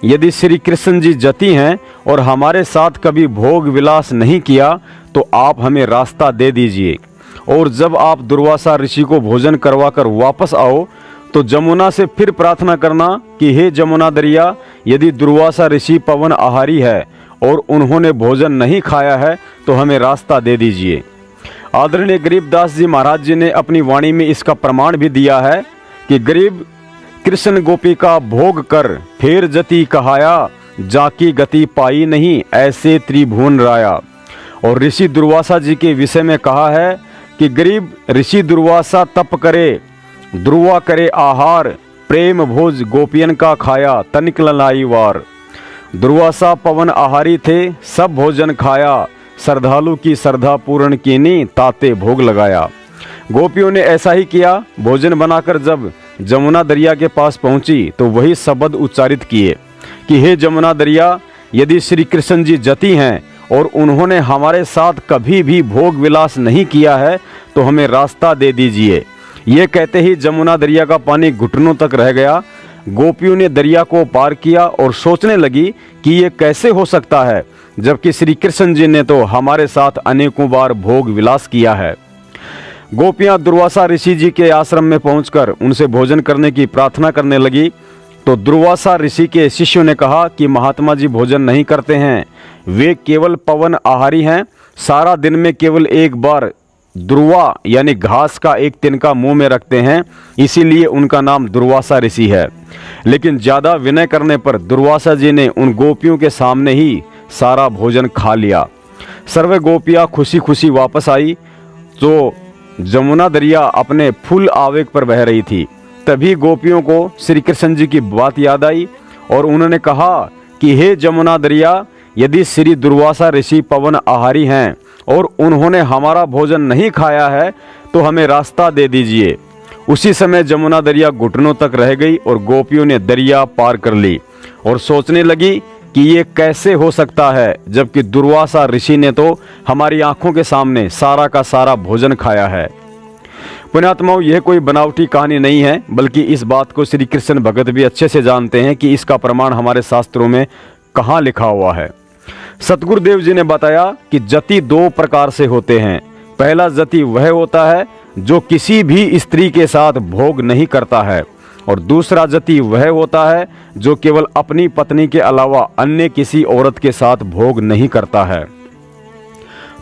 यदि श्री कृष्ण जी जती हैं और हमारे साथ कभी भोग विलास नहीं किया तो आप हमें रास्ता दे दीजिए, और जब आप दुर्वासा ऋषि को भोजन करवाकर वापस आओ तो जमुना से फिर प्रार्थना करना कि हे जमुना दरिया, यदि दुर्वासा ऋषि पवन आहारी है और उन्होंने भोजन नहीं खाया है तो हमें रास्ता दे दीजिए। आदरणीय गरीबदास जी महाराज जी ने अपनी वाणी में इसका प्रमाण भी दिया है कि गरीब कृष्ण गोपी का भोग कर फिर जति कहाया, जाकी गति पाई नहीं ऐसे त्रिभुवन राया। और ऋषि दुर्वासा जी के विषय में कहा है कि गरीब ऋषि दुर्वासा तप करे, ध्रुवा करे आहार, प्रेम भोज गोपियन का खाया, तनिक लाई वार। दुर्वासा पवन आहारी थे, सब भोजन खाया, श्रद्धालु की श्रद्धा पूर्ण कीनी, ताते भोग लगाया। गोपियों ने ऐसा ही किया। भोजन बनाकर जब जमुना दरिया के पास पहुंची तो वही शब्द उच्चारित किए कि हे जमुना दरिया, यदि श्री कृष्ण जी जती हैं और उन्होंने हमारे साथ कभी भी भोग विलास नहीं किया है, तो हमें रास्ता दे दीजिए। ये कहते ही जमुना दरिया का पानी घुटनों तक रह गया। गोपियों ने दरिया को पार किया और सोचने लगी कि ये कैसे हो सकता है, जबकि श्री कृष्ण जी ने तो हमारे साथ अनेकों बार भोग विलास किया है। गोपियां दुर्वासा ऋषि जी के आश्रम में पहुंचकर उनसे भोजन करने की प्रार्थना करने लगी, तो दुर्वासा ऋषि के शिष्यों ने कहा कि महात्मा जी भोजन नहीं करते हैं, वे केवल पवन आहारी हैं। सारा दिन में केवल एक बार दुर्वा यानी घास का एक तिनका मुंह में रखते हैं, इसीलिए उनका नाम दुर्वासा ऋषि है। लेकिन ज़्यादा विनय करने पर दुर्वासा जी ने उन गोपियों के सामने ही सारा भोजन खा लिया। सर्वे गोपियाँ खुशी खुशी वापस आई, तो जमुना दरिया अपने फुल आवेग पर बह रही थी। तभी गोपियों को श्री कृष्ण जी की बात याद आई और उन्होंने कहा कि हे जमुना दरिया, यदि श्री दुर्वासा ऋषि पवन आहारी हैं और उन्होंने हमारा भोजन नहीं खाया है, तो हमें रास्ता दे दीजिए। उसी समय जमुना दरिया घुटनों तक रह गई और गोपियों ने दरिया पार कर ली और सोचने लगी कि ये कैसे हो सकता है, जबकि दुर्वासा ऋषि ने तो हमारी आंखों के सामने सारा का सारा भोजन खाया है। पुण्यात्माओं, यह कोई बनावटी कहानी नहीं है, बल्कि इस बात को श्री कृष्ण भगत भी अच्छे से जानते हैं कि इसका प्रमाण हमारे शास्त्रों में कहाँ लिखा हुआ है। सतगुरुदेव जी ने बताया कि जति दो प्रकार से होते हैं। पहला जति वह होता है जो किसी भी स्त्री के साथ भोग नहीं करता है, और दूसरा जति वह होता है जो केवल अपनी पत्नी के अलावा अन्य किसी औरत के साथ भोग नहीं करता है।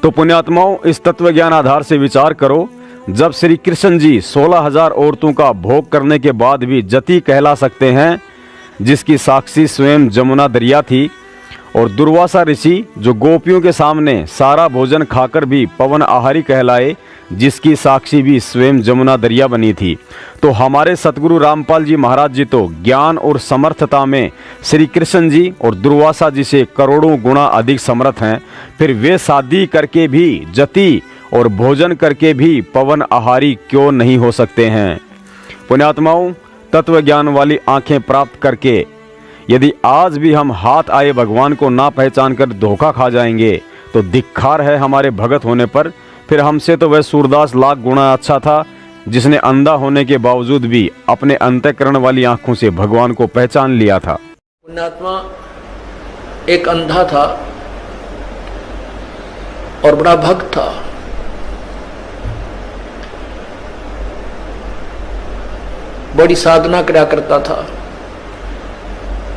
तो पुण्यात्माओं, इस तत्व ज्ञान आधार से विचार करो, जब श्री कृष्ण जी 16,000 औरतों का भोग करने के बाद भी जति कहला सकते हैं, जिसकी साक्षी स्वयं जमुना दरिया थी, और दुर्वासा ऋषि जो गोपियों के सामने सारा भोजन खाकर भी पवन आहारी कहलाए, जिसकी साक्षी भी स्वयं जमुना दरिया बनी थी, तो हमारे सतगुरु रामपाल जी महाराज जी तो ज्ञान और समर्थता में श्री कृष्ण जी और दुर्वासा जी से करोड़ों गुना अधिक समर्थ हैं। फिर वे शादी करके भी जति और भोजन करके भी पवन आहारी क्यों नहीं हो सकते हैं। पुण्यात्माओं, तत्व ज्ञान वाली आंखें प्राप्त करके यदि आज भी हम हाथ आए भगवान को ना पहचान कर धोखा खा जाएंगे, तो धिक्कार है हमारे भगत होने पर। फिर हमसे तो वह सूरदास लाख गुना अच्छा था, जिसने अंधा होने के बावजूद भी अपने अंतःकरण वाली आंखों से भगवान को पहचान लिया था। पुण्यात्मा एक अंधा था और बड़ा भक्त था। बड़ी साधना किया करता था।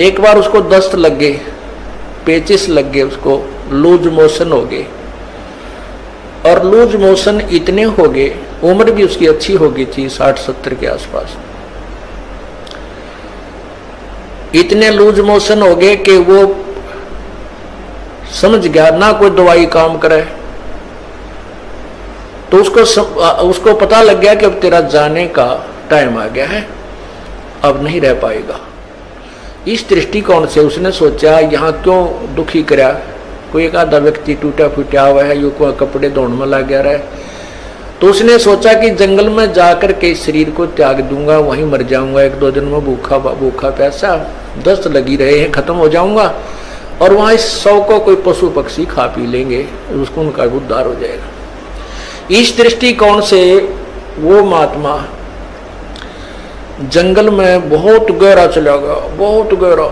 एक बार उसको दस्त लग गए, पेचिस लग गए, उसको लूज मोशन हो गए, और लूज मोशन इतने हो गए, उम्र भी उसकी अच्छी हो गई थी 60-70 के आसपास, इतने लूज मोशन हो गए कि वो समझ गया ना कोई दवाई काम करे। तो उसको पता लग गया कि अब तेरा जाने का टाइम आ गया है, अब नहीं रह पाएगा। इस दृष्टिकोण से उसने सोचा यहाँ क्यों दुखी करा, कोई एक आधा व्यक्ति टूटा फूटा हुआ है, यो को कपड़े धोने में लग गया रहा। तो उसने सोचा कि जंगल में जाकर के शरीर को त्याग दूंगा, वहीं मर जाऊंगा, 1-2 दिन में भूखा प्यासा, दस्त लगी रहे हैं, खत्म हो जाऊंगा, और वहां इस 100 को कोई पशु पक्षी खा पी लेंगे, उसको उनका उद्धार हो जाएगा। इस दृष्टिकोण से वो महात्मा जंगल में बहुत गहरा चला गया, बहुत गहरा,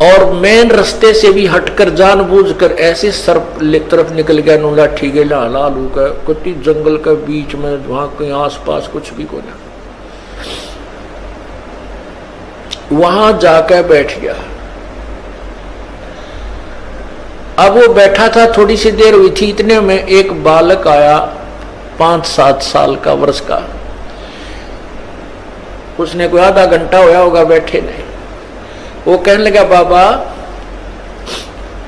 और मेन रास्ते से भी हटकर जानबूझकर ऐसे सर्प तरफ निकल गया, नो लाठी के लालू का कुत्ती जंगल के बीच में, वहां कहीं आसपास कुछ भी को ना, वहां जाकर बैठ गया। अब वो बैठा था, थोड़ी सी देर हुई थी, इतने में एक बालक आया 5-7 साल का, वर्ष का। उसने कोई आधा घंटा होया होगा बैठे ने। वो कहने लगा, बाबा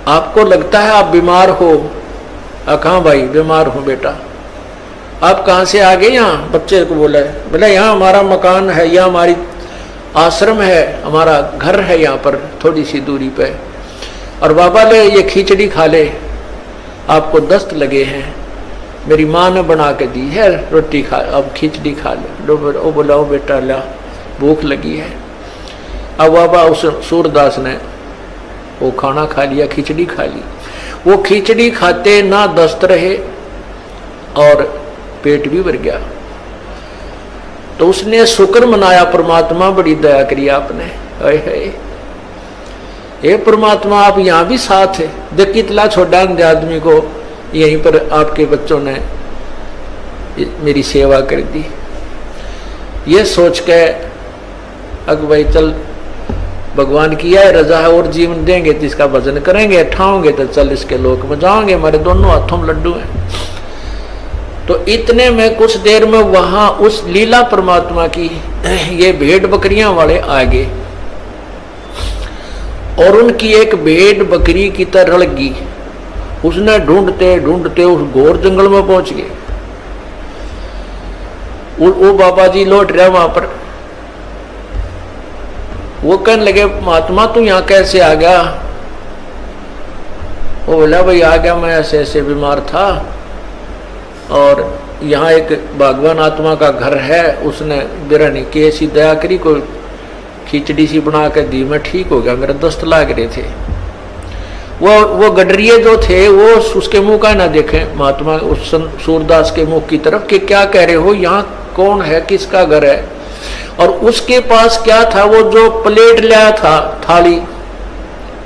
आपको लगता है आप बीमार हो? कहाँ भाई बीमार हूं बेटा। आप कहाँ से आ गए? यहाँ बच्चे को बोला है, बोला यहाँ हमारा मकान है, यहाँ हमारी आश्रम है, हमारा घर है यहाँ पर थोड़ी सी दूरी पे, और बाबा ले ये खिचड़ी खा ले, आपको दस्त लगे हैं, मेरी माँ ने बना के दी है रोटी, खा अब खिचड़ी खा ले। वो बोला, ओ बेटा ला भूख लगी है। अब बाबा उस सूरदास ने वो खाना खा लिया, खिचड़ी खा ली। वो खिचड़ी खाते ना दस्त रहे और पेट भी भर गया। तो उसने शुक्र मनाया, परमात्मा बड़ी दया करी आपने, हे परमात्मा आप यहाँ भी साथ है। देख कितना छोटा आदमी को यहीं पर आपके बच्चों ने मेरी सेवा कर दी। ये सोच के अग भाई चल भगवान की है रजा है और जीवन देंगे तो इसका भजन करेंगे, ठाओगे तो चल इसके लोक में जाओगे, हमारे दोनों हाथों में लड्डू हैं। तो इतने में कुछ देर में वहां उस लीला परमात्मा की ये भेड़ बकरियां वाले आ गए और उनकी एक भेड़ बकरी की तरह लगी। उसने ढूंढते ढूंढते उस घोर जंगल में पहुंच गए। वो बाबा जी लौट रहे वहां पर। वो कहने लगे महात्मा तू यहाँ कैसे आ गया? वो बोला भाई आ गया, मैं ऐसे ऐसे बीमार था और यहाँ एक भगवान आत्मा का घर है, उसने बिरानी की ऐसी दया करी, कोई खिचड़ी सी बना के दी, मैं ठीक हो गया, मेरे दस्त लाग रहे थे। वो गडरिये जो थे वो उसके मुंह का ना देखे महात्मा उस सूरदास के मुंह की तरफ कि क्या कह रहे हो, यहाँ कौन है, किसका घर है। और उसके पास क्या था, वो जो प्लेट लाया था, थाली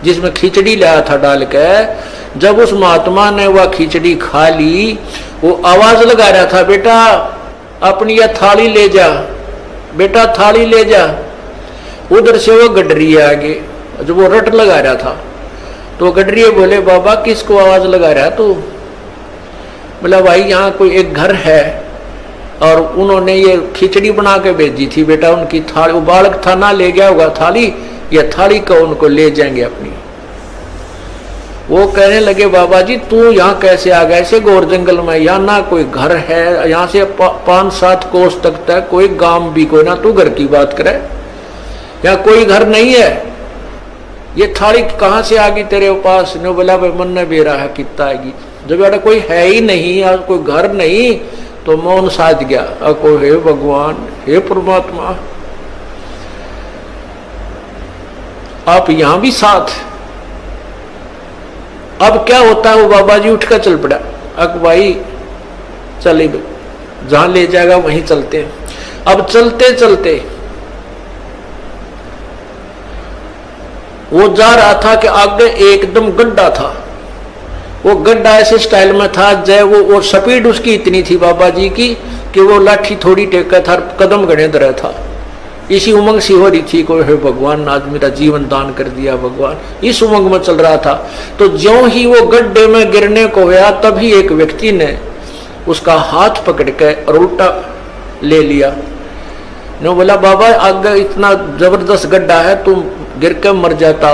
जिसमें खिचड़ी लाया था डाल के, जब उस महात्मा ने वह खिचड़ी खा ली, वो आवाज लगा रहा था बेटा अपनी यह थाली ले जा, बेटा थाली ले जा। उधर से वो गडरिये आगे, जब वो रट लगा रहा था तो गडरिये बोले बाबा किसको आवाज लगा रहा है तू? बोला भाई यहाँ कोई एक घर है और उन्होंने ये खिचड़ी बना के भेजी थी बेटा, उनकी थाली, वो बालक था ना ले गया होगा थाली, ये थाली को उनको ले जाएंगे अपनी। वो कहने लगे बाबा जी तू यहाँ कैसे आ गया ऐसे घोर जंगल में, यहाँ ना कोई घर है, यहाँ से 5-7 कोस तक है, कोई गांव भी कोई ना, तू घर की बात करे, यहाँ कोई घर नहीं है, ये थाली कहाँ से आ गई तेरे पास? ने बोला भाई मन ने बेरा है कितना आएगी, जब यार कोई है ही नहीं और कोई घर नहीं तो मौन साध गया। को हे भगवान, हे परमात्मा आप यहां भी साथ। अब क्या होता है, वो बाबा जी उठकर चल पड़ा। अक भाई चले जहां ले जाएगा वहीं चलते हैं। अब चलते चलते वो जा रहा था कि आगे एकदम गड्ढा था। वो गड्ढा ऐसे स्टाइल में था जय वो स्पीड उसकी इतनी थी बाबा जी की कि वो लाठी थोड़ी टेका था, कदम गणे दर था। इसी उमंग सी हो रही थी, कोई है भगवान आज मेरा जीवन दान कर दिया भगवान, इस उमंग में चल रहा था। तो ज्यों ही वो गड्ढे में गिरने को गया तभी एक व्यक्ति ने उसका हाथ पकड़ के और उल्टा ले लिया। ने बोला बाबा आगे इतना जबरदस्त गड्ढा है, तुम गिर के मर जाता,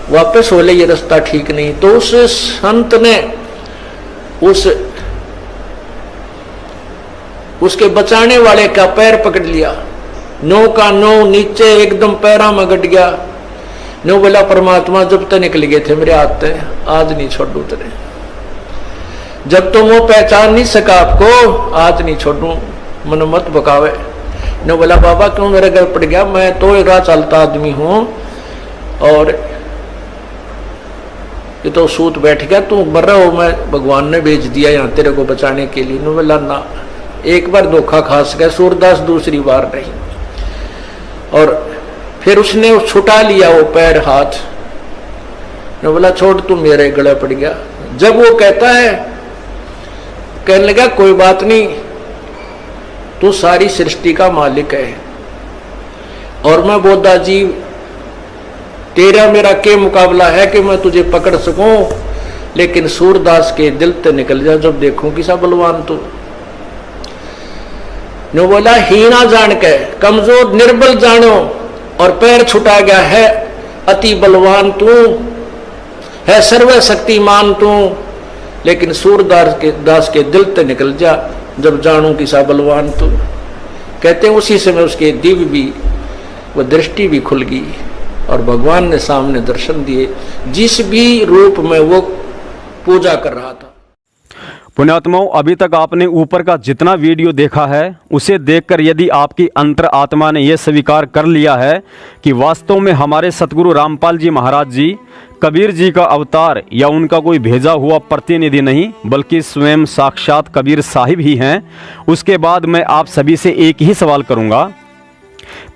वापस हो ले, ये रास्ता ठीक नहीं। तो उस संत ने उसके बचाने वाले का पैर पकड़ लिया, नो का नो नीचे एकदम पैरा में गट गया। नो बोला परमात्मा जब तक निकल गए थे मेरे हाथ से, आज नहीं छोड़ू तेरे, जब तुम वो पहचान नहीं सका आपको आज नहीं छोड़ू, मन मत बकावे। नो बोला बाबा क्यों मेरे घर पड़ गया, मैं तो एक राह चलता आदमी हूं और ये तो सूत बैठ गया, तू मर रहा हो, मैं भगवान ने भेज दिया यहाँ तेरे को बचाने के लिए। नो बोला ना, एक बार धोखा खा सका सूरदास, दूसरी बार नहीं। और फिर उसने छुटा लिया वो पैर हाथ। नो बोला छोड़ तू मेरे गले पड़ गया। जब वो कहता है, कहने लगा कोई बात नहीं, तू सारी सृष्टि का मालिक है और मैं बोधा जीव, तेरा मेरा के मुकाबला है कि मैं तुझे पकड़ सकूं, लेकिन सूरदास के दिल ते निकल जा जब देखूं किसा बलवान तू। नो बोला हीना जान के कमजोर निर्बल जानो और पैर छुटा गया है, अति बलवान तू है, सर्वशक्तिमान तू, लेकिन सूरदास के दिल ते निकल जा जब जानू किसा बलवान तू। कहते हैं उसी समय उसके दिव्य भी, वो दृष्टि भी खुल गई और भगवान ने सामने दर्शन दिए जिस भी रूप में वो पूजा कर रहा था। पुण्यात्माओं, अभी तक आपने ऊपर का जितना वीडियो देखा है उसे देखकर यदि आपकी अंतर आत्मा ने यह स्वीकार कर लिया है कि वास्तव में हमारे सतगुरु रामपाल जी महाराज जी कबीर जी का अवतार या उनका कोई भेजा हुआ प्रतिनिधि नहीं बल्कि स्वयं साक्षात कबीर साहिब ही हैं, उसके बाद मैं आप सभी से एक ही सवाल करूंगा।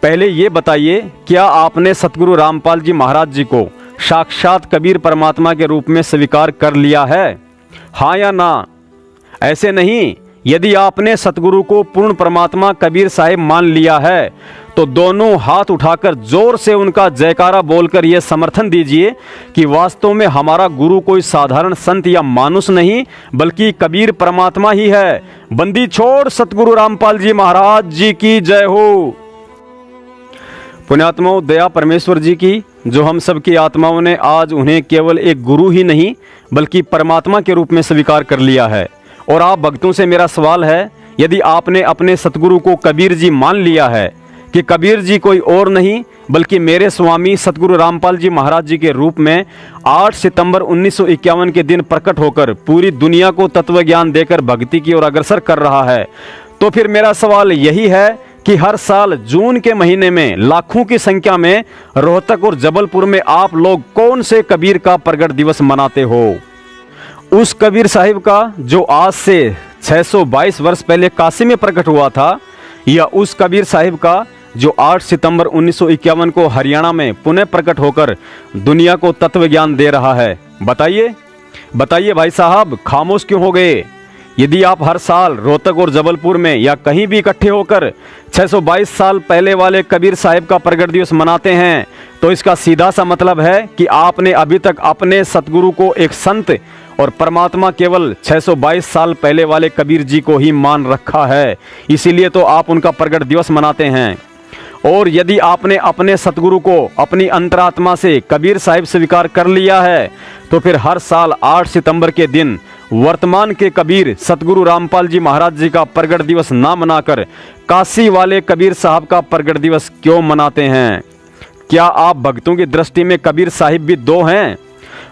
पहले ये बताइए, क्या आपने सतगुरु रामपाल जी महाराज जी को साक्षात कबीर परमात्मा के रूप में स्वीकार कर लिया है? हाँ या ना? ऐसे नहीं, यदि आपने सतगुरु को पूर्ण परमात्मा कबीर साहिब मान लिया है तो दोनों हाथ उठाकर जोर से उनका जयकारा बोलकर यह समर्थन दीजिए कि वास्तव में हमारा गुरु कोई साधारण संत या मानुष नहीं बल्कि कबीर परमात्मा ही है। बंदी छोड़ सतगुरु रामपाल जी महाराज जी की जय हो। पुण्यात्माओं, दया परमेश्वर जी की, जो हम सब की आत्माओं ने आज उन्हें केवल एक गुरु ही नहीं बल्कि परमात्मा के रूप में स्वीकार कर लिया है। और आप भक्तों से मेरा सवाल है, यदि आपने अपने सतगुरु को कबीर जी मान लिया है कि कबीर जी कोई और नहीं बल्कि मेरे स्वामी सतगुरु रामपाल जी महाराज जी के रूप में 8 सितंबर 1951 के दिन प्रकट होकर पूरी दुनिया को तत्व ज्ञान देकर भक्ति की ओर अग्रसर कर रहा है, तो फिर मेरा सवाल यही है कि हर साल जून के महीने में लाखों की संख्या में रोहतक और जबलपुर में आप लोग कौन से कबीर का प्रगट दिवस मनाते हो? उस कबीर साहिब का जो आज से 622 वर्ष पहले काशी में प्रकट हुआ था, या उस कबीर साहिब का जो 8 सितंबर 1951 को हरियाणा में पुनः प्रकट होकर दुनिया को तत्व ज्ञान दे रहा है? बताइए बताइए भाई साहब, खामोश क्यों हो गए? यदि आप हर साल रोहतक और जबलपुर में या कहीं भी इकट्ठे होकर 622 साल पहले वाले कबीर साहिब का प्रगट दिवस मनाते हैं तो इसका सीधा सा मतलब है कि आपने अभी तक अपने सतगुरु को एक संत और परमात्मा केवल 622 साल पहले वाले कबीर जी को ही मान रखा है, इसीलिए तो आप उनका प्रगट दिवस मनाते हैं। और यदि आपने अपने सतगुरु को अपनी अंतरात्मा से कबीर साहिब स्वीकार कर लिया है तो फिर हर साल 8 सितंबर के दिन वर्तमान के कबीर सतगुरु रामपाल जी महाराज जी का प्रगट दिवस ना मनाकर काशी वाले कबीर साहब का प्रगट दिवस क्यों मनाते हैं? क्या आप भक्तों की दृष्टि में कबीर साहिब भी दो हैं?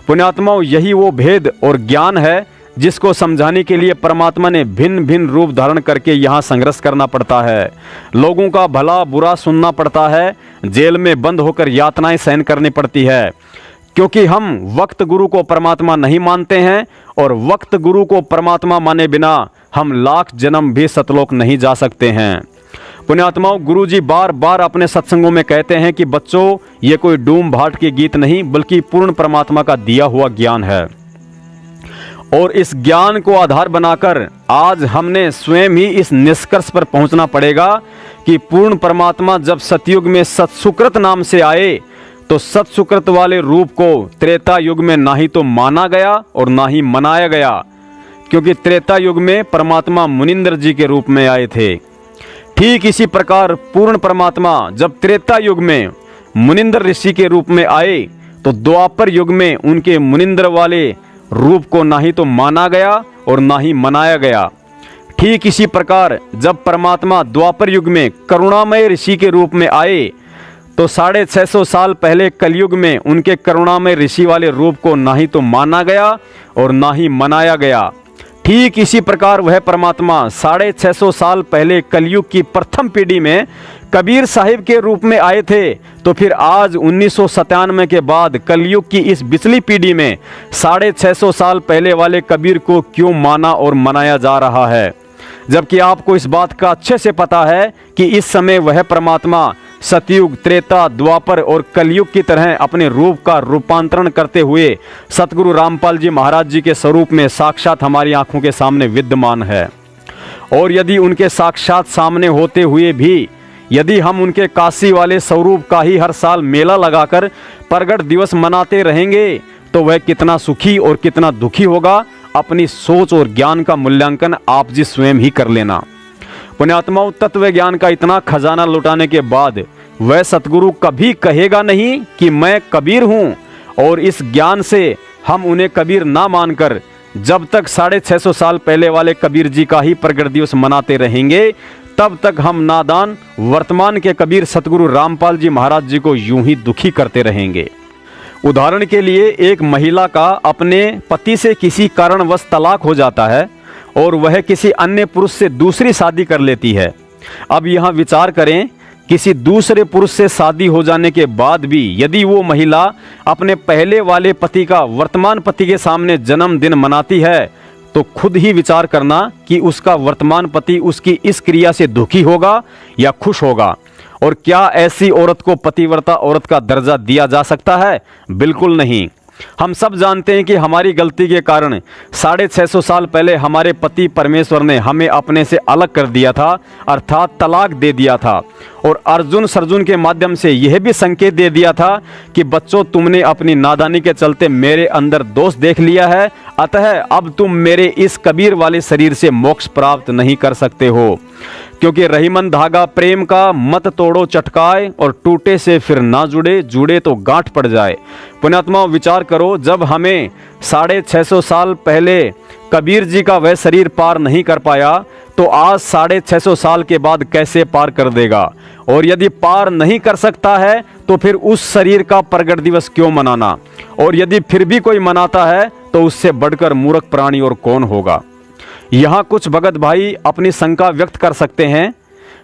पुण्यात्माओं, यही वो भेद और ज्ञान है जिसको समझाने के लिए परमात्मा ने भिन्न भिन्न रूप धारण करके यहाँ संघर्ष करना पड़ता है, लोगों का भला बुरा सुनना पड़ता है, जेल में बंद होकर यातनाएं सहन करनी पड़ती है, क्योंकि हम वक्त गुरु को परमात्मा नहीं मानते हैं और वक्त गुरु को परमात्मा माने बिना हम लाख जन्म भी सतलोक नहीं जा सकते हैं। पुण्यात्माओं, गुरु जी बार बार अपने सत्संगों में कहते हैं कि बच्चों, ये कोई डूम भाट के गीत नहीं बल्कि पूर्ण परमात्मा का दिया हुआ ज्ञान है। और इस ज्ञान को आधार बनाकर आज हमने स्वयं ही इस निष्कर्ष पर पहुंचना पड़ेगा कि पूर्ण परमात्मा जब सतयुग में सत्सुकृत नाम से आए तो सत्सुकृत वाले रूप को त्रेता युग में ना ही तो माना गया और ना ही मनाया गया, क्योंकि त्रेता युग में परमात्मा मुनिंद्र जी के रूप में आए थे। ठीक इसी प्रकार पूर्ण परमात्मा जब त्रेता युग में मुनिंद्र ऋषि के रूप में आए तो द्वापर युग में उनके मुनिंद्र वाले रूप को ना ही तो माना गया और ना ही मनाया गया। ठीक इसी प्रकार जब परमात्मा द्वापर युग में करुणामय ऋषि के रूप में आए तो 650 साल पहले कलयुग में उनके करुणामय ऋषि वाले रूप को ना ही तो माना गया और ना ही मनाया गया। ठीक इसी प्रकार वह परमात्मा 650 साल पहले कलयुग की प्रथम पीढ़ी में कबीर साहिब के रूप में आए थे, तो फिर आज 1997 के बाद कलयुग की इस बिचली पीढ़ी में 650 साल पहले वाले कबीर को क्यों माना और मनाया जा रहा है? जबकि आपको इस बात का अच्छे से पता है कि इस समय वह परमात्मा सतयुग, त्रेता, द्वापर और कलयुग की तरह अपने रूप का रूपांतरण करते हुए सतगुरु रामपाल जी महाराज जी के स्वरूप में साक्षात हमारी आंखों के सामने विद्यमान है। और यदि उनके साक्षात सामने होते हुए भी यदि हम उनके काशी वाले स्वरूप का ही हर साल मेला लगाकर प्रगट दिवस मनाते रहेंगे तो वह कितना सुखी और कितना दुखी होगा, अपनी सोच और ज्ञान का मूल्यांकन आप जी स्वयं ही कर लेना। पुण्यात्माओं, तत्व ज्ञान का इतना खजाना लुटाने के बाद वह सतगुरु कभी कहेगा नहीं कि मैं कबीर हूं, और इस ज्ञान से हम उन्हें कबीर ना मानकर जब तक 650 साल पहले वाले कबीर जी का ही प्रगट दिवस मनाते रहेंगे तब तक हम नादान वर्तमान के कबीर सतगुरु रामपाल जी महाराज जी को यूं ही दुखी करते रहेंगे। उदाहरण के लिए, एक महिला का अपने पति से किसी कारणवश तलाक हो जाता है और वह किसी अन्य पुरुष से दूसरी शादी कर लेती है। अब यहाँ विचार करें, किसी दूसरे पुरुष से शादी हो जाने के बाद भी यदि वो महिला अपने पहले वाले पति का वर्तमान पति के सामने जन्मदिन मनाती है तो खुद ही विचार करना कि उसका वर्तमान पति उसकी इस क्रिया से दुखी होगा या खुश होगा। और क्या ऐसी औरत को पतिव्रता औरत का दर्जा दिया जा सकता है? बिल्कुल नहीं। हम सब जानते हैं कि हमारी गलती के कारण 650 साल पहले हमारे पति परमेश्वर ने हमें अपने से अलग कर दिया था, अर्थात तलाक दे दिया था। और अर्जुन सर्जुन के माध्यम से यह भी संकेत दे दिया था कि बच्चों, तुमने अपनी नादानी के चलते मेरे अंदर दोष देख लिया है, अतः अब तुम मेरे इस कबीर वाले शरीर से मोक्ष प्राप्त नहीं कर सकते हो। क्योंकि रहीमन धागा प्रेम का मत तोड़ो चटकाए, और टूटे से फिर ना जुड़े, जुड़े तो गांठ पड़ जाए। पुण्यात्माओं, विचार करो, जब हमें 650 साल पहले कबीर जी का वह शरीर पार नहीं कर पाया तो आज 650 साल के बाद कैसे पार कर देगा? और यदि पार नहीं कर सकता है तो फिर उस शरीर का प्रगट दिवस क्यों मनाना? और यदि फिर भी कोई मनाता है तो उससे बढ़कर मूर्ख प्राणी और कौन होगा? यहाँ कुछ भगत भाई अपनी शंका व्यक्त कर सकते हैं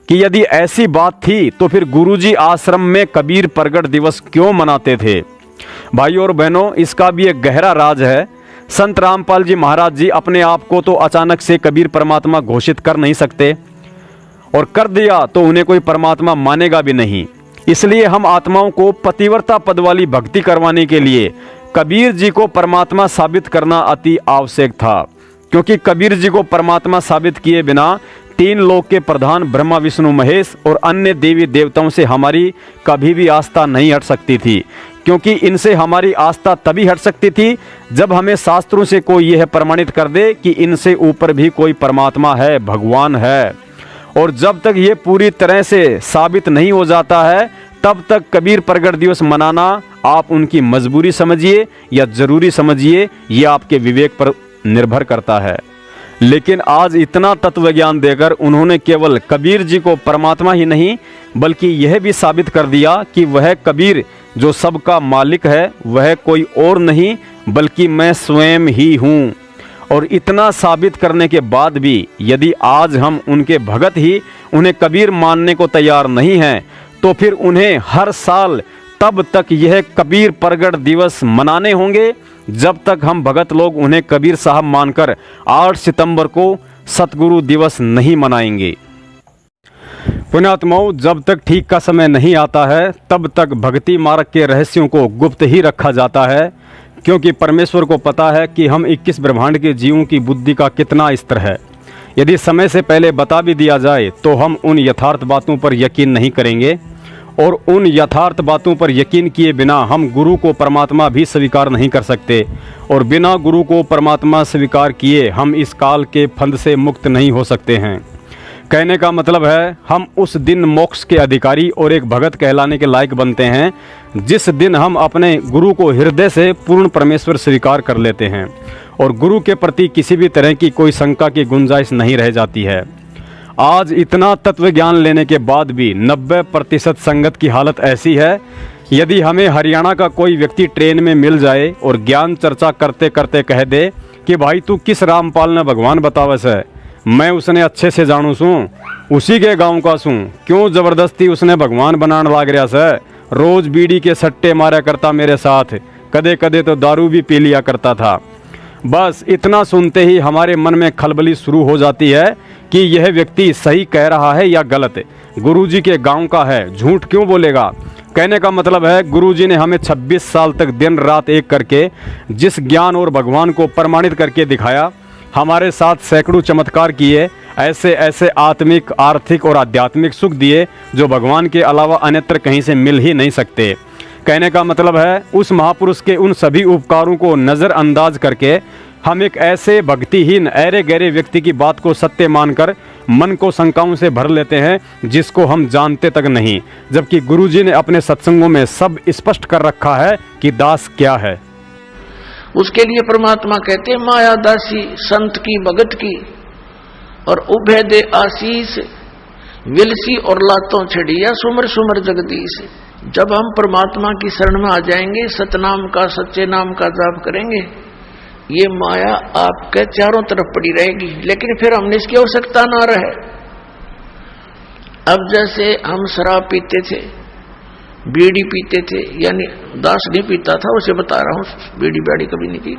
कि यदि ऐसी बात थी तो फिर गुरुजी आश्रम में कबीर प्रगट दिवस क्यों मनाते थे? भाइयों और बहनों, इसका भी एक गहरा राज है। संत रामपाल जी महाराज जी अपने आप को तो अचानक से कबीर परमात्मा घोषित कर नहीं सकते, और कर दिया तो उन्हें कोई परमात्मा मानेगा भी नहीं। इसलिए हम आत्माओं को पतिव्रता पद वाली भक्ति करवाने के लिए कबीर जी को परमात्मा साबित करना अति आवश्यक था। क्योंकि कबीर जी को परमात्मा साबित किए बिना 3 लोक के प्रधान ब्रह्मा विष्णु महेश और अन्य देवी देवताओं से हमारी कभी भी आस्था नहीं हट सकती थी। क्योंकि इनसे हमारी आस्था तभी हट सकती थी जब हमें शास्त्रों से कोई यह प्रमाणित कर दे कि इनसे ऊपर भी कोई परमात्मा है, भगवान है। और जब तक ये पूरी तरह से साबित नहीं हो जाता है तब तक कबीर प्रगट दिवस मनाना आप उनकी मजबूरी समझिए या जरूरी समझिए, ये आपके विवेक पर निर्भर करता है। लेकिन आज इतना तत्व ज्ञान देकर उन्होंने केवल कबीर जी को परमात्मा ही नहीं बल्कि यह भी साबित कर दिया कि वह कबीर जो सबका मालिक है वह कोई और नहीं बल्कि मैं स्वयं ही हूँ। और इतना साबित करने के बाद भी यदि आज हम उनके भगत ही उन्हें कबीर मानने को तैयार नहीं हैं तो फिर उन्हें हर साल तब तक यह कबीर प्रगट दिवस मनाने होंगे जब तक हम भगत लोग उन्हें कबीर साहब मानकर 8 सितंबर को सतगुरु दिवस नहीं मनाएंगे। पुण्यात्माओं, जब तक ठीक का समय नहीं आता है तब तक भक्ति मार्ग के रहस्यों को गुप्त ही रखा जाता है। क्योंकि परमेश्वर को पता है कि हम 21 ब्रह्मांड के जीवों की बुद्धि का कितना स्तर है। यदि समय से पहले बता भी दिया जाए तो हम उन यथार्थ बातों पर यकीन नहीं करेंगे, और उन यथार्थ बातों पर यकीन किए बिना हम गुरु को परमात्मा भी स्वीकार नहीं कर सकते, और बिना गुरु को परमात्मा स्वीकार किए हम इस काल के फंद से मुक्त नहीं हो सकते हैं। कहने का मतलब है हम उस दिन मोक्ष के अधिकारी और एक भगत कहलाने के लायक बनते हैं जिस दिन हम अपने गुरु को हृदय से पूर्ण परमेश्वर स्वीकार कर लेते हैं और गुरु के प्रति किसी भी तरह की कोई शंका की गुंजाइश नहीं रह जाती है। आज इतना तत्व ज्ञान लेने के बाद भी 90% संगत की हालत ऐसी है। यदि हमें हरियाणा का कोई व्यक्ति ट्रेन में मिल जाए और ज्ञान चर्चा करते करते कह दे कि भाई तू किस रामपाल ने भगवान बतावस है, मैं उसने अच्छे से जानू सूँ, उसी के गांव का सूँ, क्यों ज़बरदस्ती उसने भगवान बनाने लाग रहा से, रोज़ बीड़ी के सट्टे मारा करता मेरे साथ, कदे कदे तो दारू भी पी लिया करता था। बस इतना सुनते ही हमारे मन में खलबली शुरू हो जाती है कि यह व्यक्ति सही कह रहा है या गलत, गुरुजी के गांव का है, झूठ क्यों बोलेगा। कहने का मतलब है गुरुजी ने हमें 26 साल तक दिन रात एक करके जिस ज्ञान और भगवान को प्रमाणित करके दिखाया, हमारे साथ सैकड़ों चमत्कार किए, ऐसे ऐसे आत्मिक, आर्थिक और आध्यात्मिक सुख दिए जो भगवान के अलावा अन्यत्र कहीं से मिल ही नहीं सकते। कहने का मतलब है उस महापुरुष के उन सभी उपकारों को नज़रअंदाज करके हम एक ऐसे भक्तिहीन ऐरे गहरे व्यक्ति की बात को सत्य मानकर मन को शंकाओं से भर लेते हैं जिसको हम जानते तक नहीं, जबकि गुरुजी ने अपने सत्संगों में सब स्पष्ट कर रखा है कि दास क्या है। उसके लिए परमात्मा कहते माया दासी संत की भगत की, और उभय दे आशीष विलसी और लातों छड़िया सुमर सुमर जगदीश। जब हम परमात्मा की शरण में आ जाएंगे, सतनाम का, सच्चे नाम का जाप करेंगे, ये माया आपके चारों तरफ पड़ी रहेगी, लेकिन फिर हमने इसकी आवश्यकता ना रहे। अब जैसे हम शराब पीते थे, बीड़ी पीते थे, यानी दास नहीं पीता था, उसे बता रहा हूं, बीड़ी बाड़ी कभी नहीं पी।